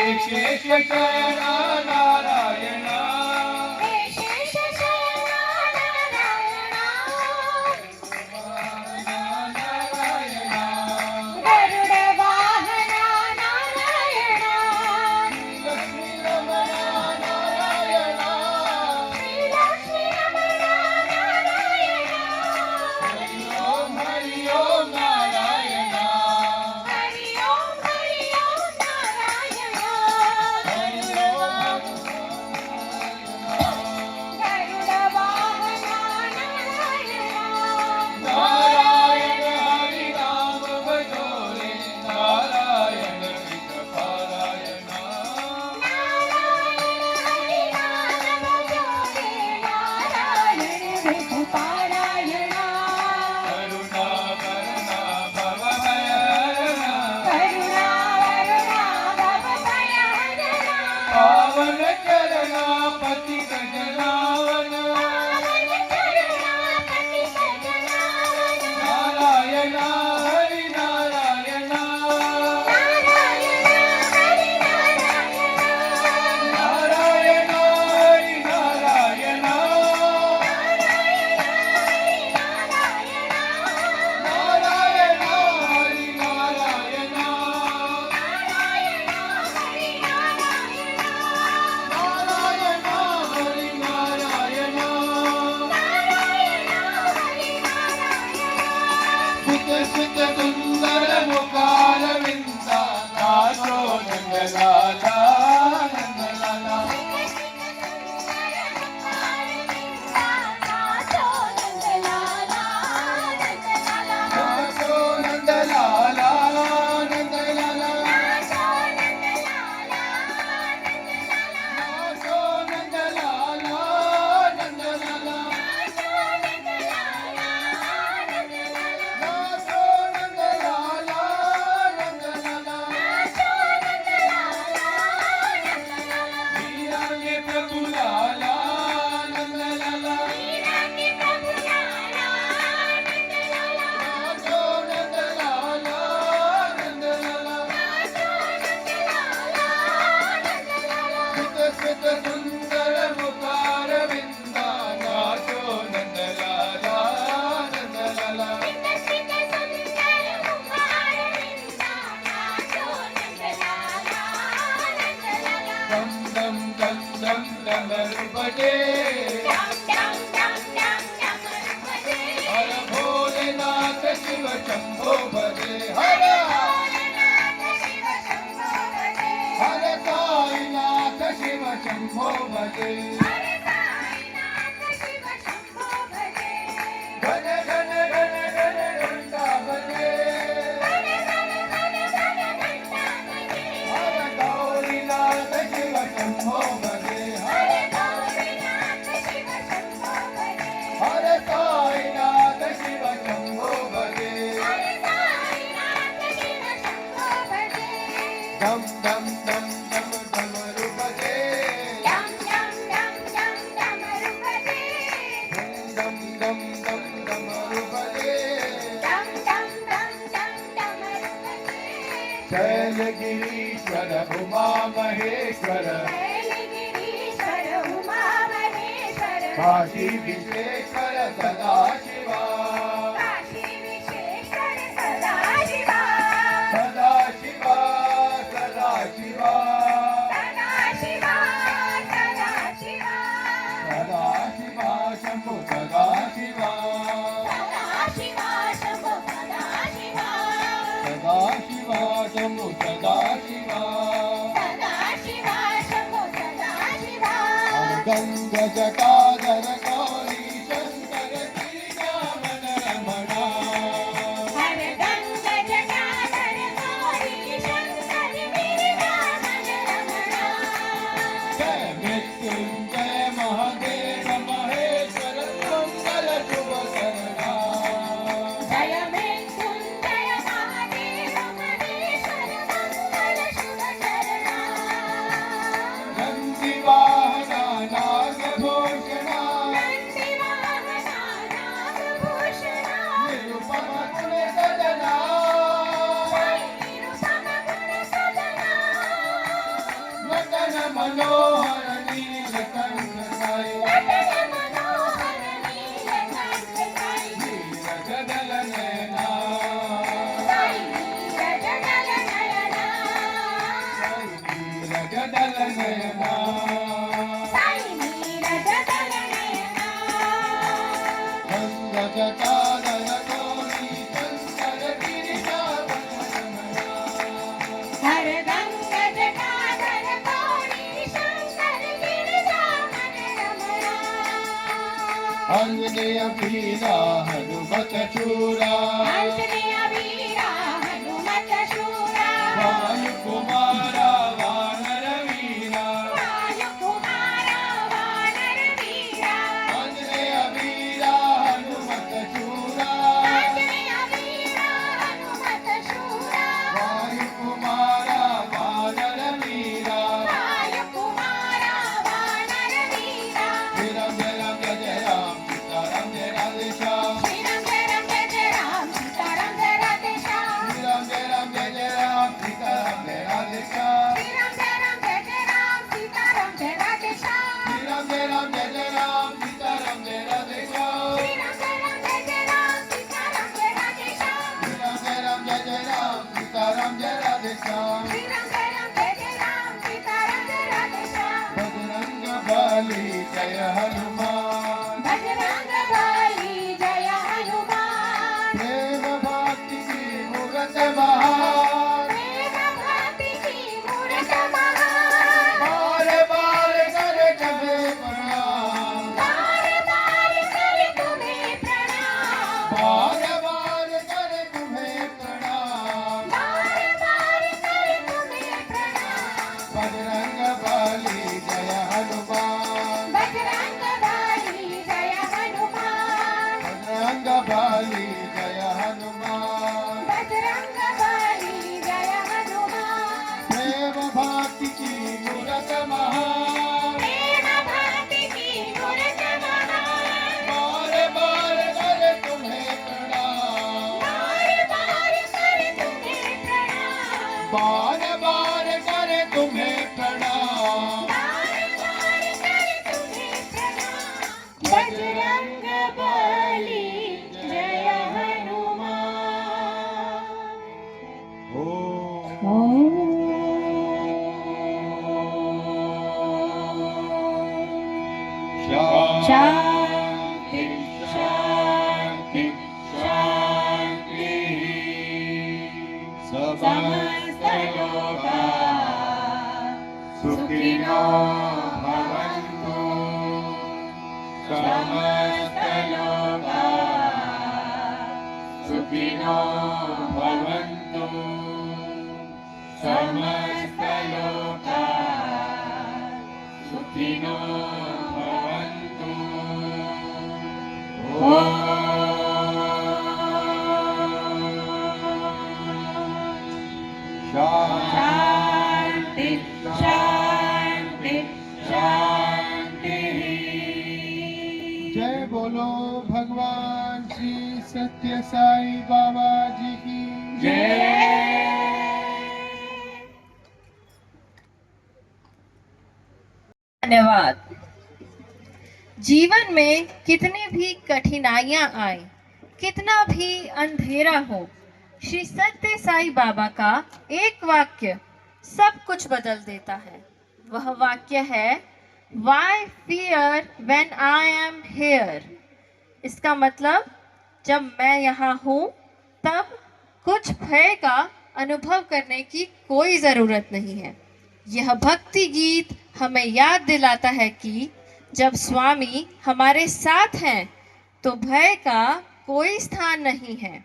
शेषशयना नारायण पावन चरणा पतित जनावन नारायण हरि नारायण नारायण हरि नारायण नारायण हरि नारायण सुत सुंदर मुखार विंदा नाचो नंदलाला नंदलाला नाचो नंदलाला नंदलाला नाचो नंदलाला नंदलाला सुंदर मुखार विंदा नाचो नंदलाला नंदलाला दम दम दम दम डमरू बजे हर भोलेनाथ शिव शंभो भजे हर साईनाथ शिव शंभो भजे घन घन घन घन घंटा बजे हर गौरीनाथ शिव शंभो भजे हर साईनाथ शिव शंभो भजे दम दम दम दम डमरू बजे दम दम दम दम डमरू बजे शैलगिरीश्वर उमा महेश्वर काशी विश्वेश्वर सदा शिवा सदा शिवा सदा शिवा सदा शिवा शंभो सदा शिवा सदा शिवा शंभो सदा शिवा गंग जटाधर गौरी शंकर श्रीरामन रमणा जय मृत्युंजय महादेव महेश्वर मंगल शुभ शरणा नंदी वाहना नागभूषणा मनोहर नीलकंठ साई नीरज दल नयना नीरज दल नयना जटाधर गौरी शंकर गिरिजावन अंजनेय वीरा हनुमत शूरा वायु कुमारा वानर वीरा अंजनेय वीरा हनुमत शूरा वायु कुमारा वानर वीरा विरम विरम जय राम सीताराम जय राधे श्याम विरम विरम जय जय राम सीताराम जय राधे श्याम विरम विरम जय जय राम सीताराम जय राधे श्याम विरम विरम जय जय राम सीताराम जय राधे श्याम विरम विरम जय जय राम सीताराम जय राधे श्याम विरम विरम जय जय राम सीताराम जय राधे श्याम विरम विरम जय जय राम सीताराम जय राधे श्याम विरम विरम जय जय राम सीताराम जय राधे श्याम बजरंग बली जय हनुमान बजरंग बली जय हनुमान प्रेम भक्ति की मूरत महान प्रेम भक्ति की मूरत महान बार बार करे तुम्हें प्रणाम बार बार करे तुम्हें प्रणाम बार बार करे तुम्हें प्रणाम बार बार करे तुम्हें प्रणाम बजरंग बली जय हनुमान बजरंग बली जय हनुमान बजरंग बली जय हनुमान बजरंग बली जय हनुमान प्रेम भक्ति की मूरत महान प्रेम भक्ति की मूरत महान बार बार करे तुम्हें प्रणाम बार बार करे तुम्हें प्रणाम बार बार करे तुम्हें प्रणाम बार बार करे तुम्हें प्रणाम बजरंग बली जय हनुमान शांति शांति शांति समस्त लोका सुखिनो भवन्तु समस्त लोका सुखिनो भवन्तु समस्त लोका सुखिनो भवन्तु शांति शांति शांति जय बोलो भगवान श्री सत्य साई बाबा जी की जय। धन्यवाद। जीवन में कितनी भी कठिनाइयां आए, कितना भी अंधेरा हो, श्री सत्य साई बाबा का एक वाक्य सब कुछ बदल देता है। वह वाक्य है Why fear when I am here? इसका मतलब जब मैं यहाँ हूँ तब कुछ भय का अनुभव करने की कोई ज़रूरत नहीं है। यह भक्ति गीत हमें याद दिलाता है कि जब स्वामी हमारे साथ हैं तो भय का कोई स्थान नहीं है।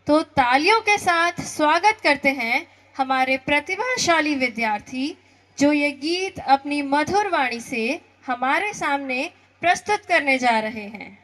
तो तालियों के साथ स्वागत करते हैं हमारे प्रतिभाशाली विद्यार्थी जो ये गीत अपनी मधुर वाणी से हमारे सामने प्रस्तुत करने जा रहे हैं।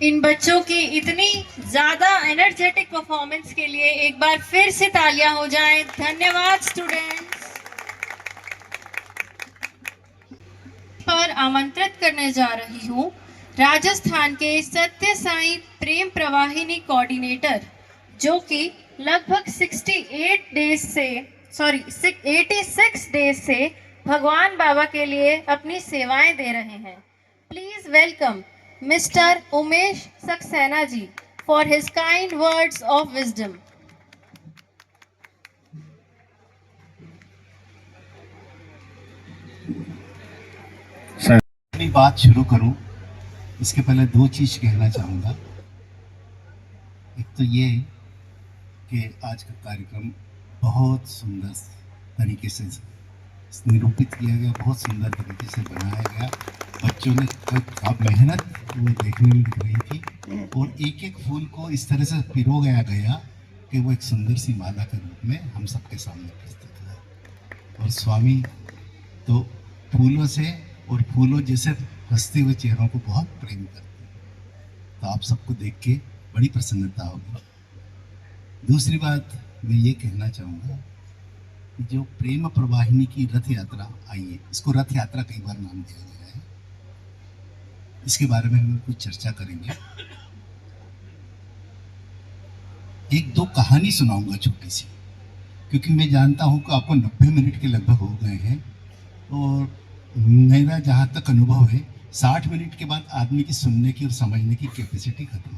इन बच्चों की इतनी ज्यादा एनर्जेटिक परफॉर्मेंस के लिए एक बार फिर से तालियां हो जाएं। धन्यवाद स्टूडेंट्स। पर आमंत्रित करने जा रही हूं राजस्थान के सत्य साई प्रेम प्रवाहिनी कोऑर्डिनेटर, जो कि लगभग 86 डेज से भगवान बाबा के लिए अपनी सेवाएं दे रहे हैं। Please welcome Mr. Umesh Saxena ji for his kind words of wisdom. अपनी बात शुरू करूं, इसके पहले दो चीज कहना चाहूँगा। एक तो ये कि आज का कार्यक्रम बहुत सुंदर तरीके से निरूपित किया गया, बहुत सुंदर तरीके से बनाया गया। बच्चों ने काफ़ी मेहनत वो देखने में दिख रही थी, और एक एक फूल को इस तरह से पिरोया गया कि वो एक सुंदर सी माला के रूप में हम सबके सामने प्रस्तुत हुआ। और स्वामी तो फूलों से और फूलों जैसे हंसते हुए चेहरों को बहुत प्रेम करते हैं, तो आप सबको देख के बड़ी प्रसन्नता होगी। दूसरी बात मैं ये कहना चाहूँगा कि जो प्रेम प्रवाहिनी की रथ यात्रा आई है, इसको रथ यात्रा कई बार नाम दिया गया है, इसके बारे में हम कुछ चर्चा करेंगे। एक दो कहानी सुनाऊंगा छोटी सी, क्योंकि मैं जानता हूं कि आपको 90 मिनट के लगभग हो गए हैं, और मेरा जहाँ तक अनुभव है 60 मिनट के बाद आदमी की सुनने की और समझने की कैपेसिटी खत्म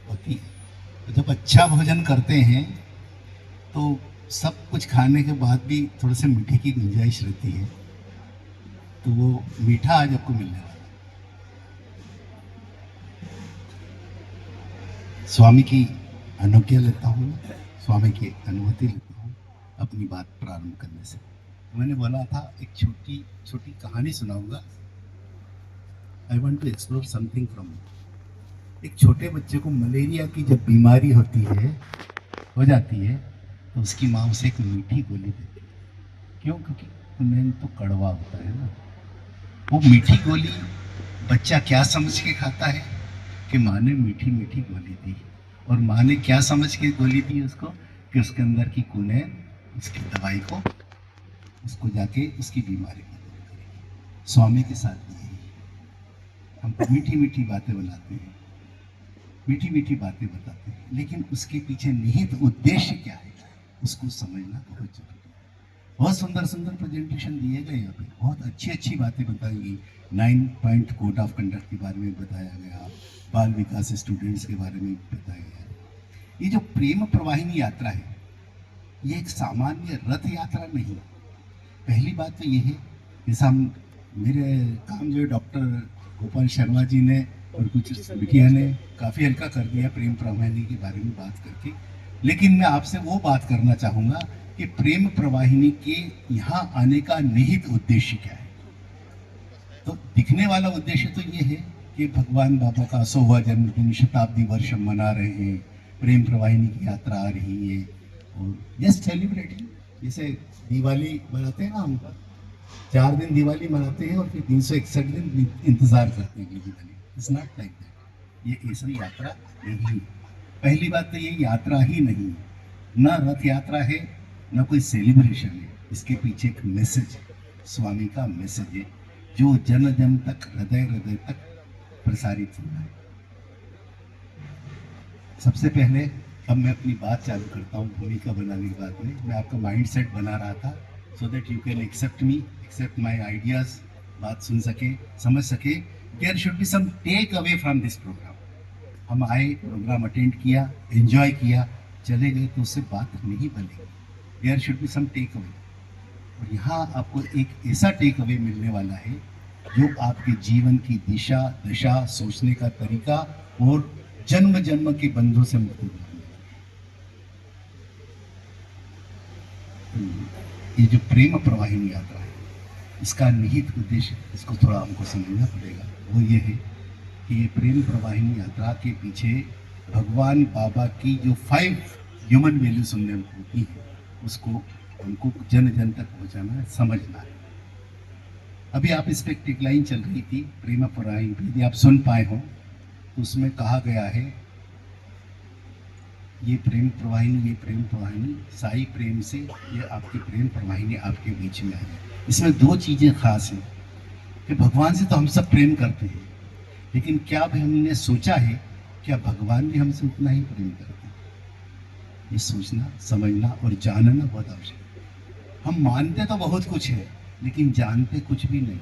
होती है। तो जब अच्छा भोजन करते हैं तो सब कुछ खाने के बाद भी थोड़े से मीठे की गुंजाइश रहती है, तो वो मीठा आज आपको मिलने वाला है। स्वामी की अनुज्ञा लेता हूँ, स्वामी की अनुमति लेता हूँ अपनी बात प्रारंभ करने से। मैंने बोला था एक छोटी छोटी कहानी सुनाऊंगा। I want to explore something from. एक छोटे बच्चे को मलेरिया की जब बीमारी हो जाती है तो उसकी माँ उसे एक मीठी गोली देती है। क्यों? क्योंकि उन्हें तो कड़वा होता है ना। वो मीठी गोली बच्चा क्या समझ के खाता है कि माँ ने मीठी मीठी गोली दी, और माँ ने क्या समझ के गोली दी उसको कि उसके अंदर की कुनें उसकी दवाई को उसको जाके उसकी बीमारी को दूर करेगी। स्वामी के साथ भी यही है। हम मीठी मीठी बातें बनाते हैं, मीठी मीठी बातें बताते हैं, लेकिन उसके पीछे निहित उद्देश्य क्या है उसको समझना बहुत जरूरी है। बहुत सुंदर सुंदर प्रेजेंटेशन दिए गए यहाँ पे, बहुत अच्छी अच्छी बातें बताई गई। 9 पॉइंट कोड ऑफ कंडक्ट के बारे में बताया गया, बाल विकास स्टूडेंट्स के बारे में बताया गया। ये जो प्रेम प्रवाहिनी यात्रा है, ये एक सामान्य रथ यात्रा नहीं। पहली बात तो ये है, जैसा मेरे काम जो डॉक्टर गोपाल शर्मा जी ने और कुछ बिटिया ने काफ़ी हल्का कर दिया प्रेम प्रवाहिनी के बारे में बात करके, लेकिन मैं आपसे वो बात करना चाहूँगा कि प्रेम प्रवाहिनी के यहाँ आने का निहित उद्देश्य क्या है। तो दिखने वाला उद्देश्य तो ये है कि भगवान बाबा का 100वां जन्मदिन शताब्दी वर्ष हम मना रहे हैं, प्रेम प्रवाहिनी की यात्रा आ रही है और जस्ट सेलिब्रेटिंग। जैसे दिवाली मनाते हैं ना, हम 4 दिन दिवाली मनाते हैं और फिर 361 दिन इंतजार करते हैं Diwali. It's not like that. ये ऐसी यात्रा नहीं है। पहली बात तो ये यात्रा ही नहीं है, ना रथ यात्रा है ना कोई सेलिब्रेशन है। इसके पीछे एक मैसेज, स्वामी का मैसेज है जो जन जन तक, हृदय हृदय तक प्रसारित हुआ है। सबसे पहले अब मैं अपनी बात चालू करता हूँ भूमिका बनाने के बाद में। मैं आपका माइंड सेट बना रहा था so that you can accept me, accept my ideas, बात सुन सके, समझ सके। There should be some takeaway from this program. हम आए, प्रोग्राम अटेंड किया, एंजॉय किया, चले गए तो उससे बात नहीं बनेगी। There should be some takeaway. और यहाँ आपको एक ऐसा टेक अवे मिलने वाला है जो आपके जीवन की दिशा, दशा, सोचने का तरीका और जन्म जन्म के बंधों से मुक्ति दिलाएगा। ये जो प्रेम प्रवाहिनी यात्रा है, इसका निहित उद्देश्य, इसको थोड़ा हमको समझना पड़ेगा। वो ये है कि ये प्रेम प्रवाहिनी यात्रा के पीछे भगवान बाबा की जो 5 ह्यूमन वैल्यूज हमने हमको दी है, उसको हमको जन जन तक पहुंचाना है, समझना है। अभी आप इस पे एक लाइन चल रही थी प्रेम प्रवाहिनी, यदि आप सुन पाए हो तो उसमें कहा गया है ये प्रेम प्रवाहिनी साई प्रेम से ये आपकी प्रेम प्रवाहिनी आपके बीच में आई। इसमें 2 चीज़ें खास हैं कि भगवान से तो हम सब प्रेम करते हैं, लेकिन क्या भी हमने सोचा है क्या भगवान भी हमसे उतना ही प्रेम करते हैं? ये सोचना, समझना और जानना बहुत आवश्यक है। हम मानते तो बहुत कुछ है लेकिन जानते कुछ भी नहीं।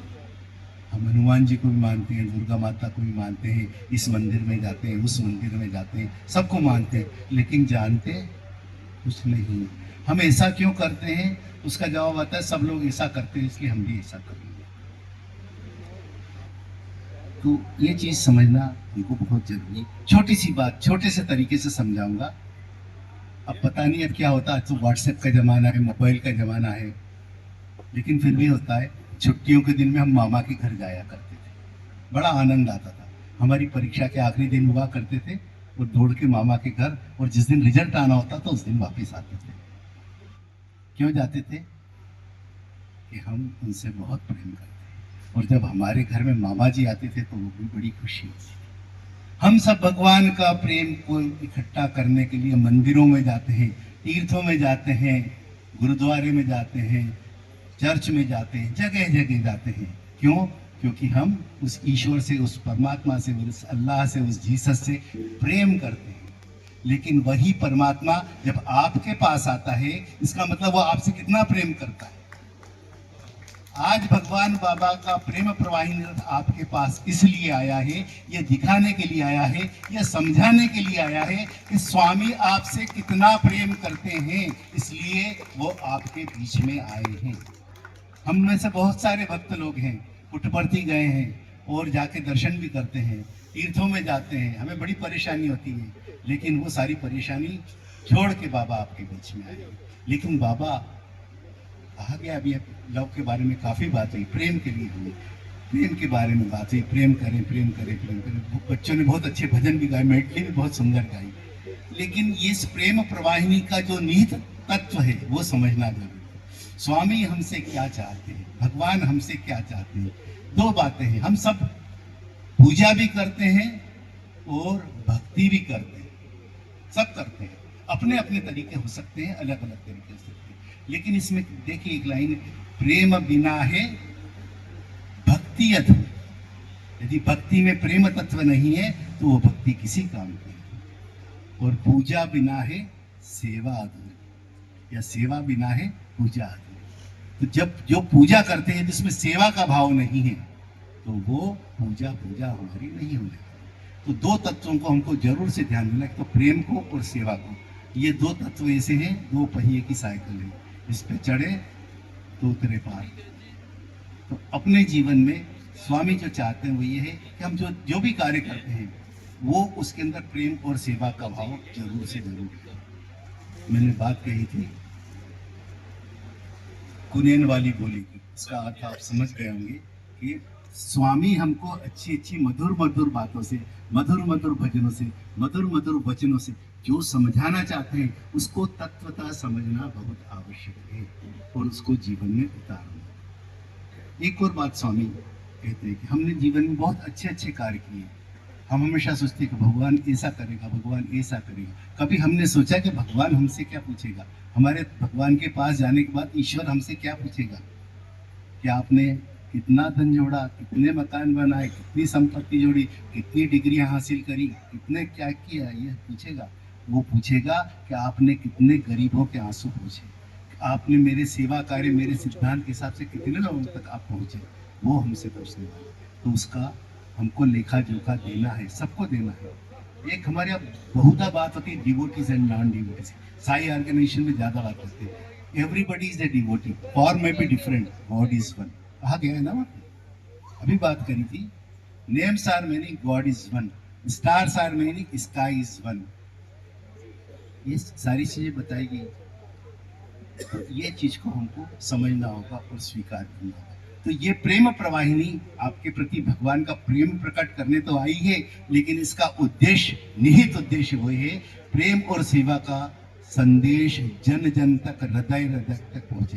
हम हनुमान जी को भी मानते हैं, दुर्गा माता को भी मानते हैं, इस मंदिर में जाते हैं, उस मंदिर में जाते हैं, सबको मानते हैं, लेकिन जानते कुछ नहीं। हम ऐसा क्यों करते हैं? उसका जवाब आता है सब लोग ऐसा करते हैं इसलिए हम भी ऐसा करेंगे। तो ये चीज समझना हमको बहुत जरूरी। छोटी सी बात छोटे से तरीके से समझाऊंगा। अब पता नहीं अब क्या होता, आज तो व्हाट्सएप का जमाना है, मोबाइल का जमाना है, लेकिन फिर भी होता है। छुट्टियों के दिन में हम मामा के घर जाया करते थे, बड़ा आनंद आता था। हमारी परीक्षा के आखिरी दिन हुआ करते थे और दौड़ के मामा के घर, और जिस दिन रिजल्ट आना होता था उस दिन वापस आते थे। क्यों जाते थे? कि हम उनसे बहुत प्रेम करते हैं, और जब हमारे घर में मामा जी आते थे तो वो भी बड़ी खुशी होती। हम सब भगवान का प्रेम को इकट्ठा करने के लिए मंदिरों में जाते हैं, तीर्थों में जाते हैं, गुरुद्वारे में जाते हैं, चर्च में जाते हैं, जगह जगह जाते हैं। क्यों? क्योंकि हम उस ईश्वर से, उस परमात्मा से, उस अल्लाह से, उस जीसस से प्रेम करते हैं। लेकिन वही परमात्मा जब आपके पास आता है, इसका मतलब वो आपसे कितना प्रेम करता है। आज भगवान बाबा का प्रेम प्रवाहिनी रथ आपके पास इसलिए आया है, ये दिखाने के लिए आया है, ये समझाने के लिए आया है कि स्वामी आपसे कितना प्रेम करते हैं, इसलिए वो आपके बीच में आए हैं। हम में से बहुत सारे भक्त लोग हैं, पुट्टपर्थी गए हैं और जाके दर्शन भी करते हैं, तीर्थों में जाते हैं, हमें बड़ी परेशानी होती है, लेकिन वो सारी परेशानी छोड़ के बाबा आपके बीच में आए। लेकिन बाबा कहा गया, अभी लव के बारे में काफ़ी बात हुई, प्रेम के लिए हुई, प्रेम के बारे में बात हुई, प्रेम करें प्रेम करें प्रेम करें। बच्चों ने बहुत अच्छे भजन भी गाए, मेडली भी बहुत सुंदर गाई, लेकिन इस प्रेम प्रवाहिनी का जो निहित तत्व है वो समझना जरूरी है। स्वामी हमसे क्या चाहते हैं, भगवान हमसे क्या चाहते हैं? 2 बातें हैं। हम सब पूजा भी करते हैं और भक्ति भी करते हैं, सब करते हैं, अपने अपने तरीके हो सकते हैं, अलग अलग तरीके हो सकते हैं। लेकिन इसमें देखिए एक लाइन, प्रेम बिना है भक्ति अधूरी। यदि भक्ति में प्रेम तत्व नहीं है तो वो भक्ति किसी काम की नहीं। और पूजा बिना है सेवा अधूरी, या सेवा बिना है पूजा अधूरी। तो जब जो पूजा करते हैं जिसमें सेवा का भाव नहीं है तो वो पूजा हमारी नहीं होने। तो 2 तत्वों को हमको जरूर से ध्यान देना, तो प्रेम को और सेवा को। ये 2 तत्व ऐसे हैं, 2 पहिए की साइकिल है, इस पे चढ़े तो उतरे पार। तो अपने जीवन में स्वामी जो चाहते हैं वो ये है कि हम जो भी कार्य करते हैं वो उसके अंदर प्रेम और सेवा का भाव जरूर से जरूर है। मैंने बात कही थी कुनेन वाली बोली की, इसका अर्थ आप समझ गए होंगे कि स्वामी हमको अच्छी अच्छी मधुर मधुर बातों से, मधुर मधुर भजनों से, मधुर मधुर वचनों से जो समझाना चाहते हैं उसको तत्वतः समझना बहुत आवश्यक है और उसको जीवन में उतारना। एक और बात स्वामी कहते हैं कि हमने जीवन में बहुत अच्छे अच्छे कार्य किए, हम हमेशा सोचते हैं कि भगवान ऐसा करेगा, भगवान ऐसा करेगा। कभी हमने सोचा कि भगवान हमसे क्या पूछेगा? हमारे भगवान के पास जाने के बाद ईश्वर हमसे क्या पूछेगा? कि आपने कितना धन जोड़ा, कितने मकान बनाए, कितनी संपत्ति जोड़ी, कितनी डिग्रियां हासिल करी, कितने क्या किया, ये पूछेगा। वो पूछेगा कि आपने कितने गरीबों के आंसू पोंछे, आपने मेरे सेवा कार्य, मेरे सिद्धांत के हिसाब से कितने लोगों तक आप पहुँचे, वो हमसे पूछने वाला। तो उसका हमको लेखा जोखा देना है, सबको देना है। एक हमारे यहाँ बहुधा बात होती है devotees and non devotees. Sai organisation में ज़्यादा बात करते हैं everybody is a devotee, form में भी डिफरेंट, गॉड इज वन। कहा गया है ना, अभी बात करी थी। Names are many, God is one. Stars are many, sky is one. ये सारी चीजें बताई गई, तो ये चीज को हमको समझना होगा और स्वीकार करना होगा। तो ये प्रेम प्रवाहिनी आपके प्रति भगवान का प्रेम प्रकट करने तो आई है, लेकिन इसका उद्देश्य, निहित उद्देश्य वो है प्रेम और सेवा का संदेश जन जन तक, हृदय हृदय तक पहुंचे।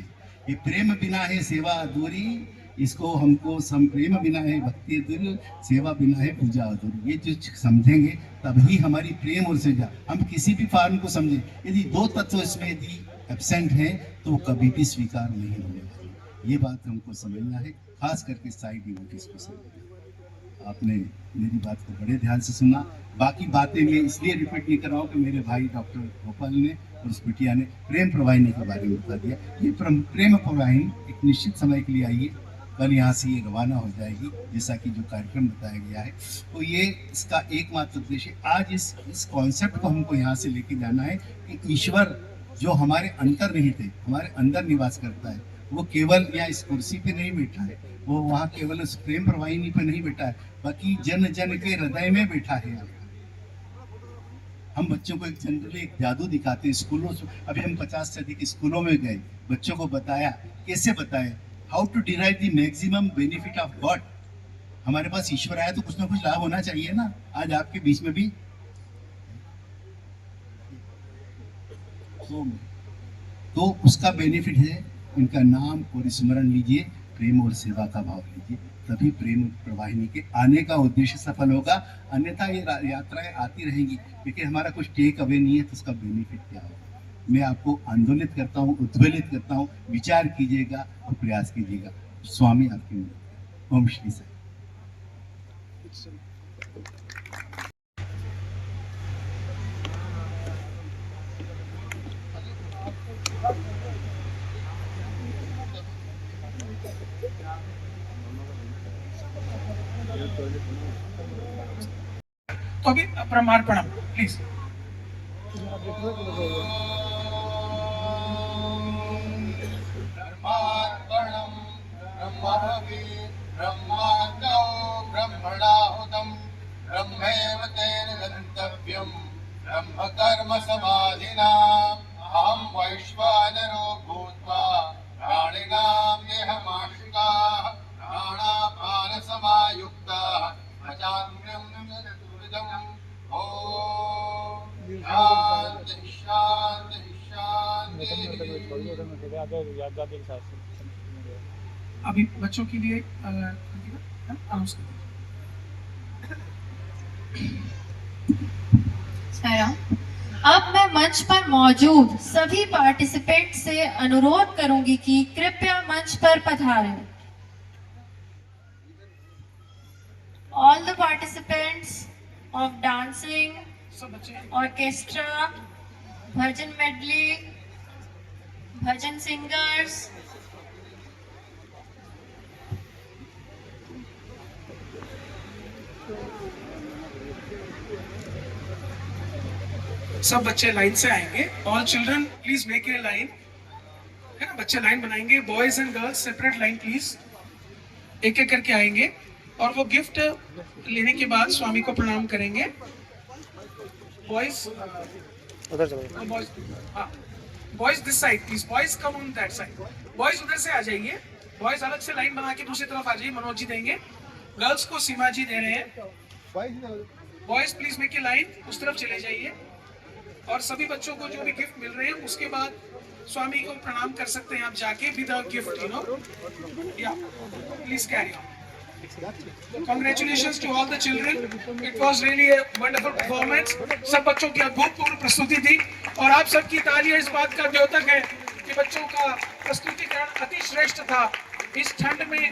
ये प्रेम बिना है सेवा अधूरी, इसको हमको प्रेम बिना है भक्ति अधूरी, सेवा बिना है पूजा अधूरी। ये जो समझेंगे तभी हमारी प्रेम और सेवा, हम किसी भी फॉर्म को समझे, यदि दो तत्व इसमें यदि एब्सेंट है तो कभी भी स्वीकार नहीं होने वाली। ये बात हमको समझना है, खास करके साई डिवोटीज को समझना। आपने मेरी बात को बड़े ध्यान से सुना। बाकी बातें मैं इसलिए रिपीट नहीं कर रहा हूँ कि मेरे भाई डॉक्टर गोपाल ने और उस बिटिया ने प्रेम प्रवाहिनी के बारे में बता दिया। ये प्रेम प्रवाहिनी एक निश्चित समय के लिए आई है, कल यहाँ से ये रवाना हो जाएगी, जैसा कि जो कार्यक्रम बताया गया है। तो ये इसका एकमात्र उद्देश्य आज इस कॉन्सेप्ट को हमको यहाँ से लेके जाना है कि ईश्वर जो हमारे अंतर्निहित है, हमारे अंदर निवास करता है, वो केवल यहाँ इस कुर्सी पे नहीं बैठा है, वो वहाँ केवल उस प्रेम प्रवाहिनी पे नहीं बैठा है, बाकी जन जन के हृदय में बैठा है। हम बच्चों को एक जनरली एक जादू दिखाते हैं स्कूलों से। अभी हम 50 से अधिक स्कूलों में गए, बच्चों को बताया, कैसे बताया, how to derive the maximum benefit of God. हमारे पास ईश्वर आया तो कुछ ना कुछ लाभ होना चाहिए ना। आज आपके बीच में भी तो उसका बेनिफिट है, इनका नाम और स्मरण लीजिए, प्रेम और सेवा का भाव लीजिए, तभी प्रेम प्रवाहिनी के आने का उद्देश्य सफल होगा। अन्यथा ये यात्राएं आती रहेंगी, लेकिन हमारा कुछ टेक अवे नहीं है, तो उसका बेनिफिट क्या होगा। मैं आपको आंदोलित करता हूँ, उद्वेलित करता हूँ, विचार कीजिएगा और प्रयास कीजिएगा। स्वामी आपकी मदद। ओम श्री साई। तो अभी ब्रह्मार्पणम प्लीज। ब्रह्मार्पणम ब्रह्मवे ब्रह्माग्नौ ब्रह्मणाहुतम् ब्रह्मैव तेन गन्तव्यम् ब्रह्म कर्म समाधिना अहं वैश्वानरो भूत्वा प्राणिनां देहमाश्रिताः प्राणापान समायुक्ताः पचाम्यं चतुर्विधम्। ओम शांति शांति शांति। अभी बच्चों के लिए अनाउंस कर अब मैं मंच पर मौजूद सभी पार्टिसिपेंट से अनुरोध करूंगी कि कृपया मंच पर पधारें। All the participants of dancing, orchestra, bhajan medley, bhajan singers, सब बच्चे लाइन से आएंगे। All children please make a line, है ना, बच्चे लाइन बनाएंगे। Boys and girls separate line please, एक एक करके आएंगे और वो गिफ्ट लेने के बाद स्वामी को प्रणाम करेंगे। बॉयज उधर चलो। हाँ, boys this side please, boys come on that side, boys उधर से आ जाइए, बॉयज अलग से लाइन बना के दूसरी तरफ आ जाइए, मनोज जी देंगे, गर्ल्स को सीमा जी दे रहे हैं। Boys please make a line, उस तरफ चले जाइए और सभी बच्चों को जो भी गिफ्ट मिल रहे हैं उसके बाद स्वामी को प्रणाम कर सकते हैं आप जाके with a gift, you know, या please carry on. Congratulations to all the children. It was really a wonderful performance. सब बच्चों की अभूतपूर्व प्रस्तुति थी और आप सबकी तालियां इस बात का द्योतक है कि बच्चों का प्रस्तुतिकरण अति श्रेष्ठ था। इस ठंड में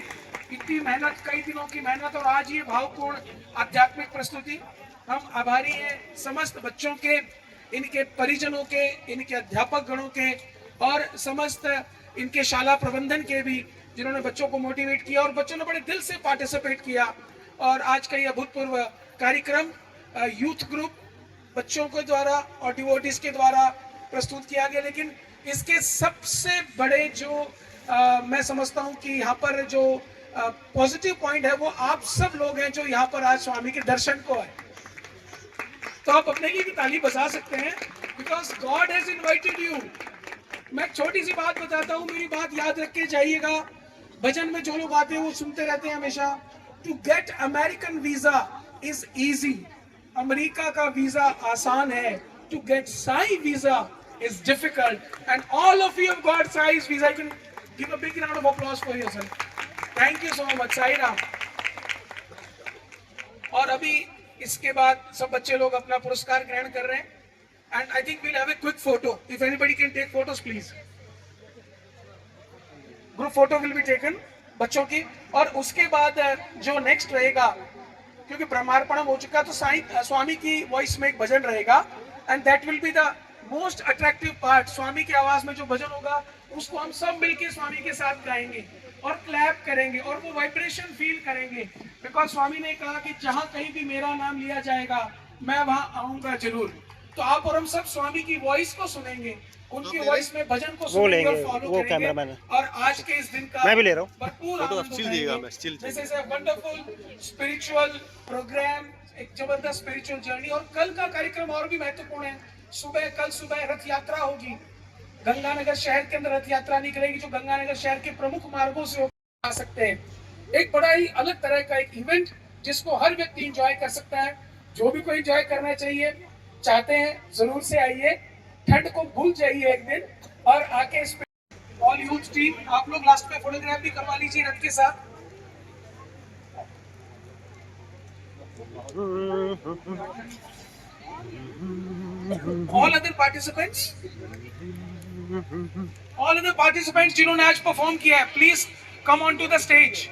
इतनी मेहनत, कई दिनों की मेहनत और आज ये भावपूर्ण आध्यात्मिक प्रस्तुति, हम आभारी हैं समस्त बच्चों के, इनके परिजनों के, इनके अध्यापक गणों के और समस्त इनके शाला प्रबंधन के भी, जिन्होंने बच्चों को मोटिवेट किया और बच्चों ने बड़े दिल से पार्टिसिपेट किया। और आज का ये अभूतपूर्व कार्यक्रम यूथ ग्रुप बच्चों के द्वारा और डिवोटीज के द्वारा प्रस्तुत किया गया, लेकिन इसके सबसे बड़े जो मैं समझता हूँ कि यहाँ पर जो पॉजिटिव पॉइंट है वो आप सब लोग हैं जो यहाँ पर आज स्वामी के दर्शन को आए। तो आप अपने लिए भी ताली बजा सकते हैं, because God has invited you. मैं एक छोटी सी बात बताता हूँ, मेरी बात याद रख के जाइएगा। भजन में जो लोग आते हैं वो सुनते रहते हैं हमेशा, to get American visa is easy, America का वीजा आसान है, to get Sai visa is difficult, and all of you have got Sai visa. You can give a big round of applause for yourself. Thank you so much, Sai Ram. और अभी इसके बाद सब बच्चे लोग अपना पुरस्कार ग्रहण कर रहे हैं, and I think we'll have a quick photo. If anybody can take photos, please. Group photo will be taken बच्चों की। और उसके बाद जो नेक्स्ट रहेगा, क्योंकि ब्रह्मार्पणम हो चुका, तो स्वामी की वॉइस में एक भजन रहेगा, and that will be the most attractive part. Swami की आवाज में जो भजन होगा उसको हम सब मिलके स्वामी के साथ गाएंगे और क्लैप करेंगे और वो वाइब्रेशन फील करेंगे, बिकॉज स्वामी ने कहा कि जहां कहीं भी मेरा नाम लिया जाएगा मैं वहां आऊंगा जरूर। तो आप और हम सब स्वामी की वॉइस को सुनेंगे, उनकी वॉइस में भजन को सुनेंगे और फॉलो करेंगे। और आज के इस दिन का मैं भी ले रहा हूँ भरपूर this is a wonderful spiritual program, एक जबरदस्त स्पिरिचुअल जर्नी। और कल का कार्यक्रम और भी महत्वपूर्ण है। कल सुबह रथ यात्रा होगी, गंगानगर शहर के अंदर रथ यात्रा निकलेगी, जो गंगानगर शहर के प्रमुख मार्गों से आ सकते हैं। एक बड़ा ही अलग तरह का एक इवेंट जिसको हर व्यक्ति एंजॉय कर सकता है। जो भी कोई एंजॉय करना चाहिए चाहते हैं जरूर से आइए, ठंड को भूल जाइए एक दिन और आके इस पे ऑल यूथ टीम, आप लोग लास्ट में फोटोग्राफ भी करवा लीजिए रथ के साथ। ऑल अदर पार्टिसिपेंट्स जिन्होंने आज परफॉर्म किया है, please come on to the stage.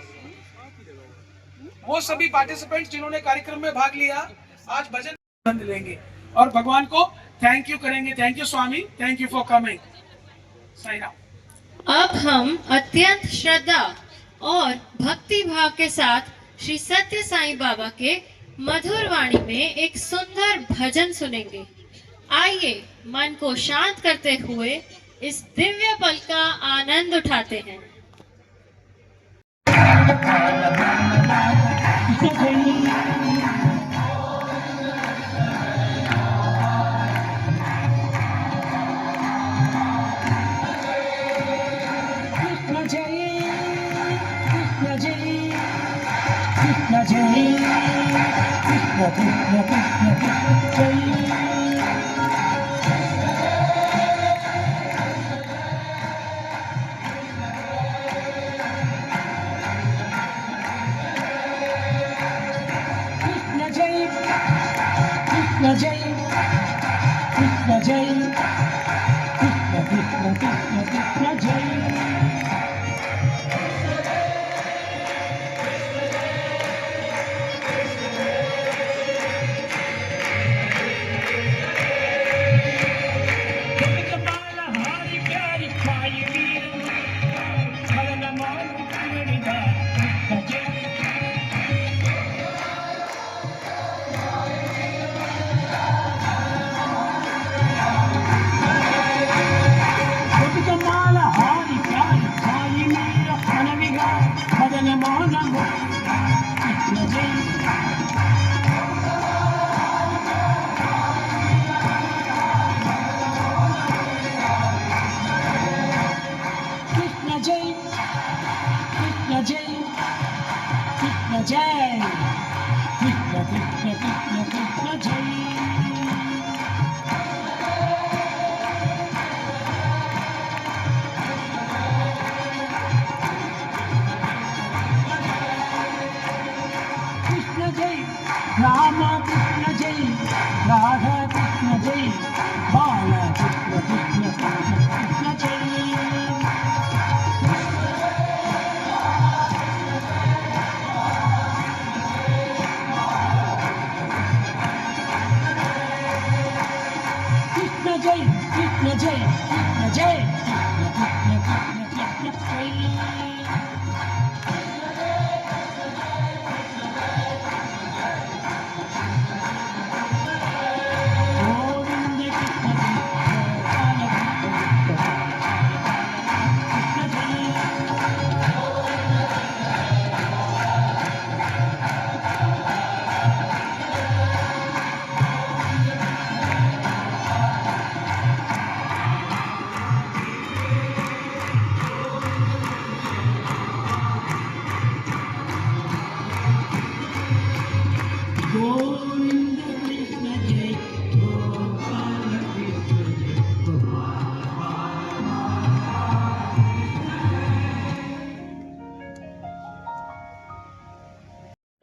वो सभी पार्टिसिपेंट्स जिन्होंने कार्यक्रम में भाग लिया आज भजन लेंगे और भगवान को थैंक यू करेंगे। Thank you Swami, thank you for coming. Sai Ram. अब हम अत्यंत श्रद्धा और भक्ति भाव के साथ श्री सत्य साईं बाबा के मधुर वाणी में एक सुंदर भजन सुनेंगे। आइए मन को शांत करते हुए इस दिव्य पल का आनंद उठाते हैं।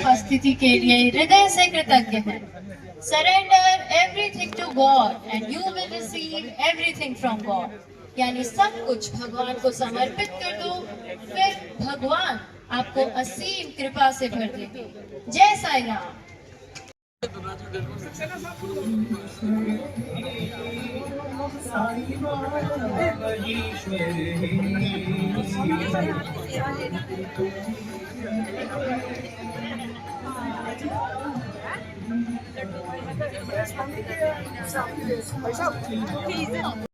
उपस्थिति के लिए हृदय से कृतज्ञ हैं। Surrender everything to God and you will receive everything from God, यानी सब कुछ भगवान को समर्पित कर दो, फिर भगवान आपको असीम कृपा से भर देंगे। जय साई राम। पैसा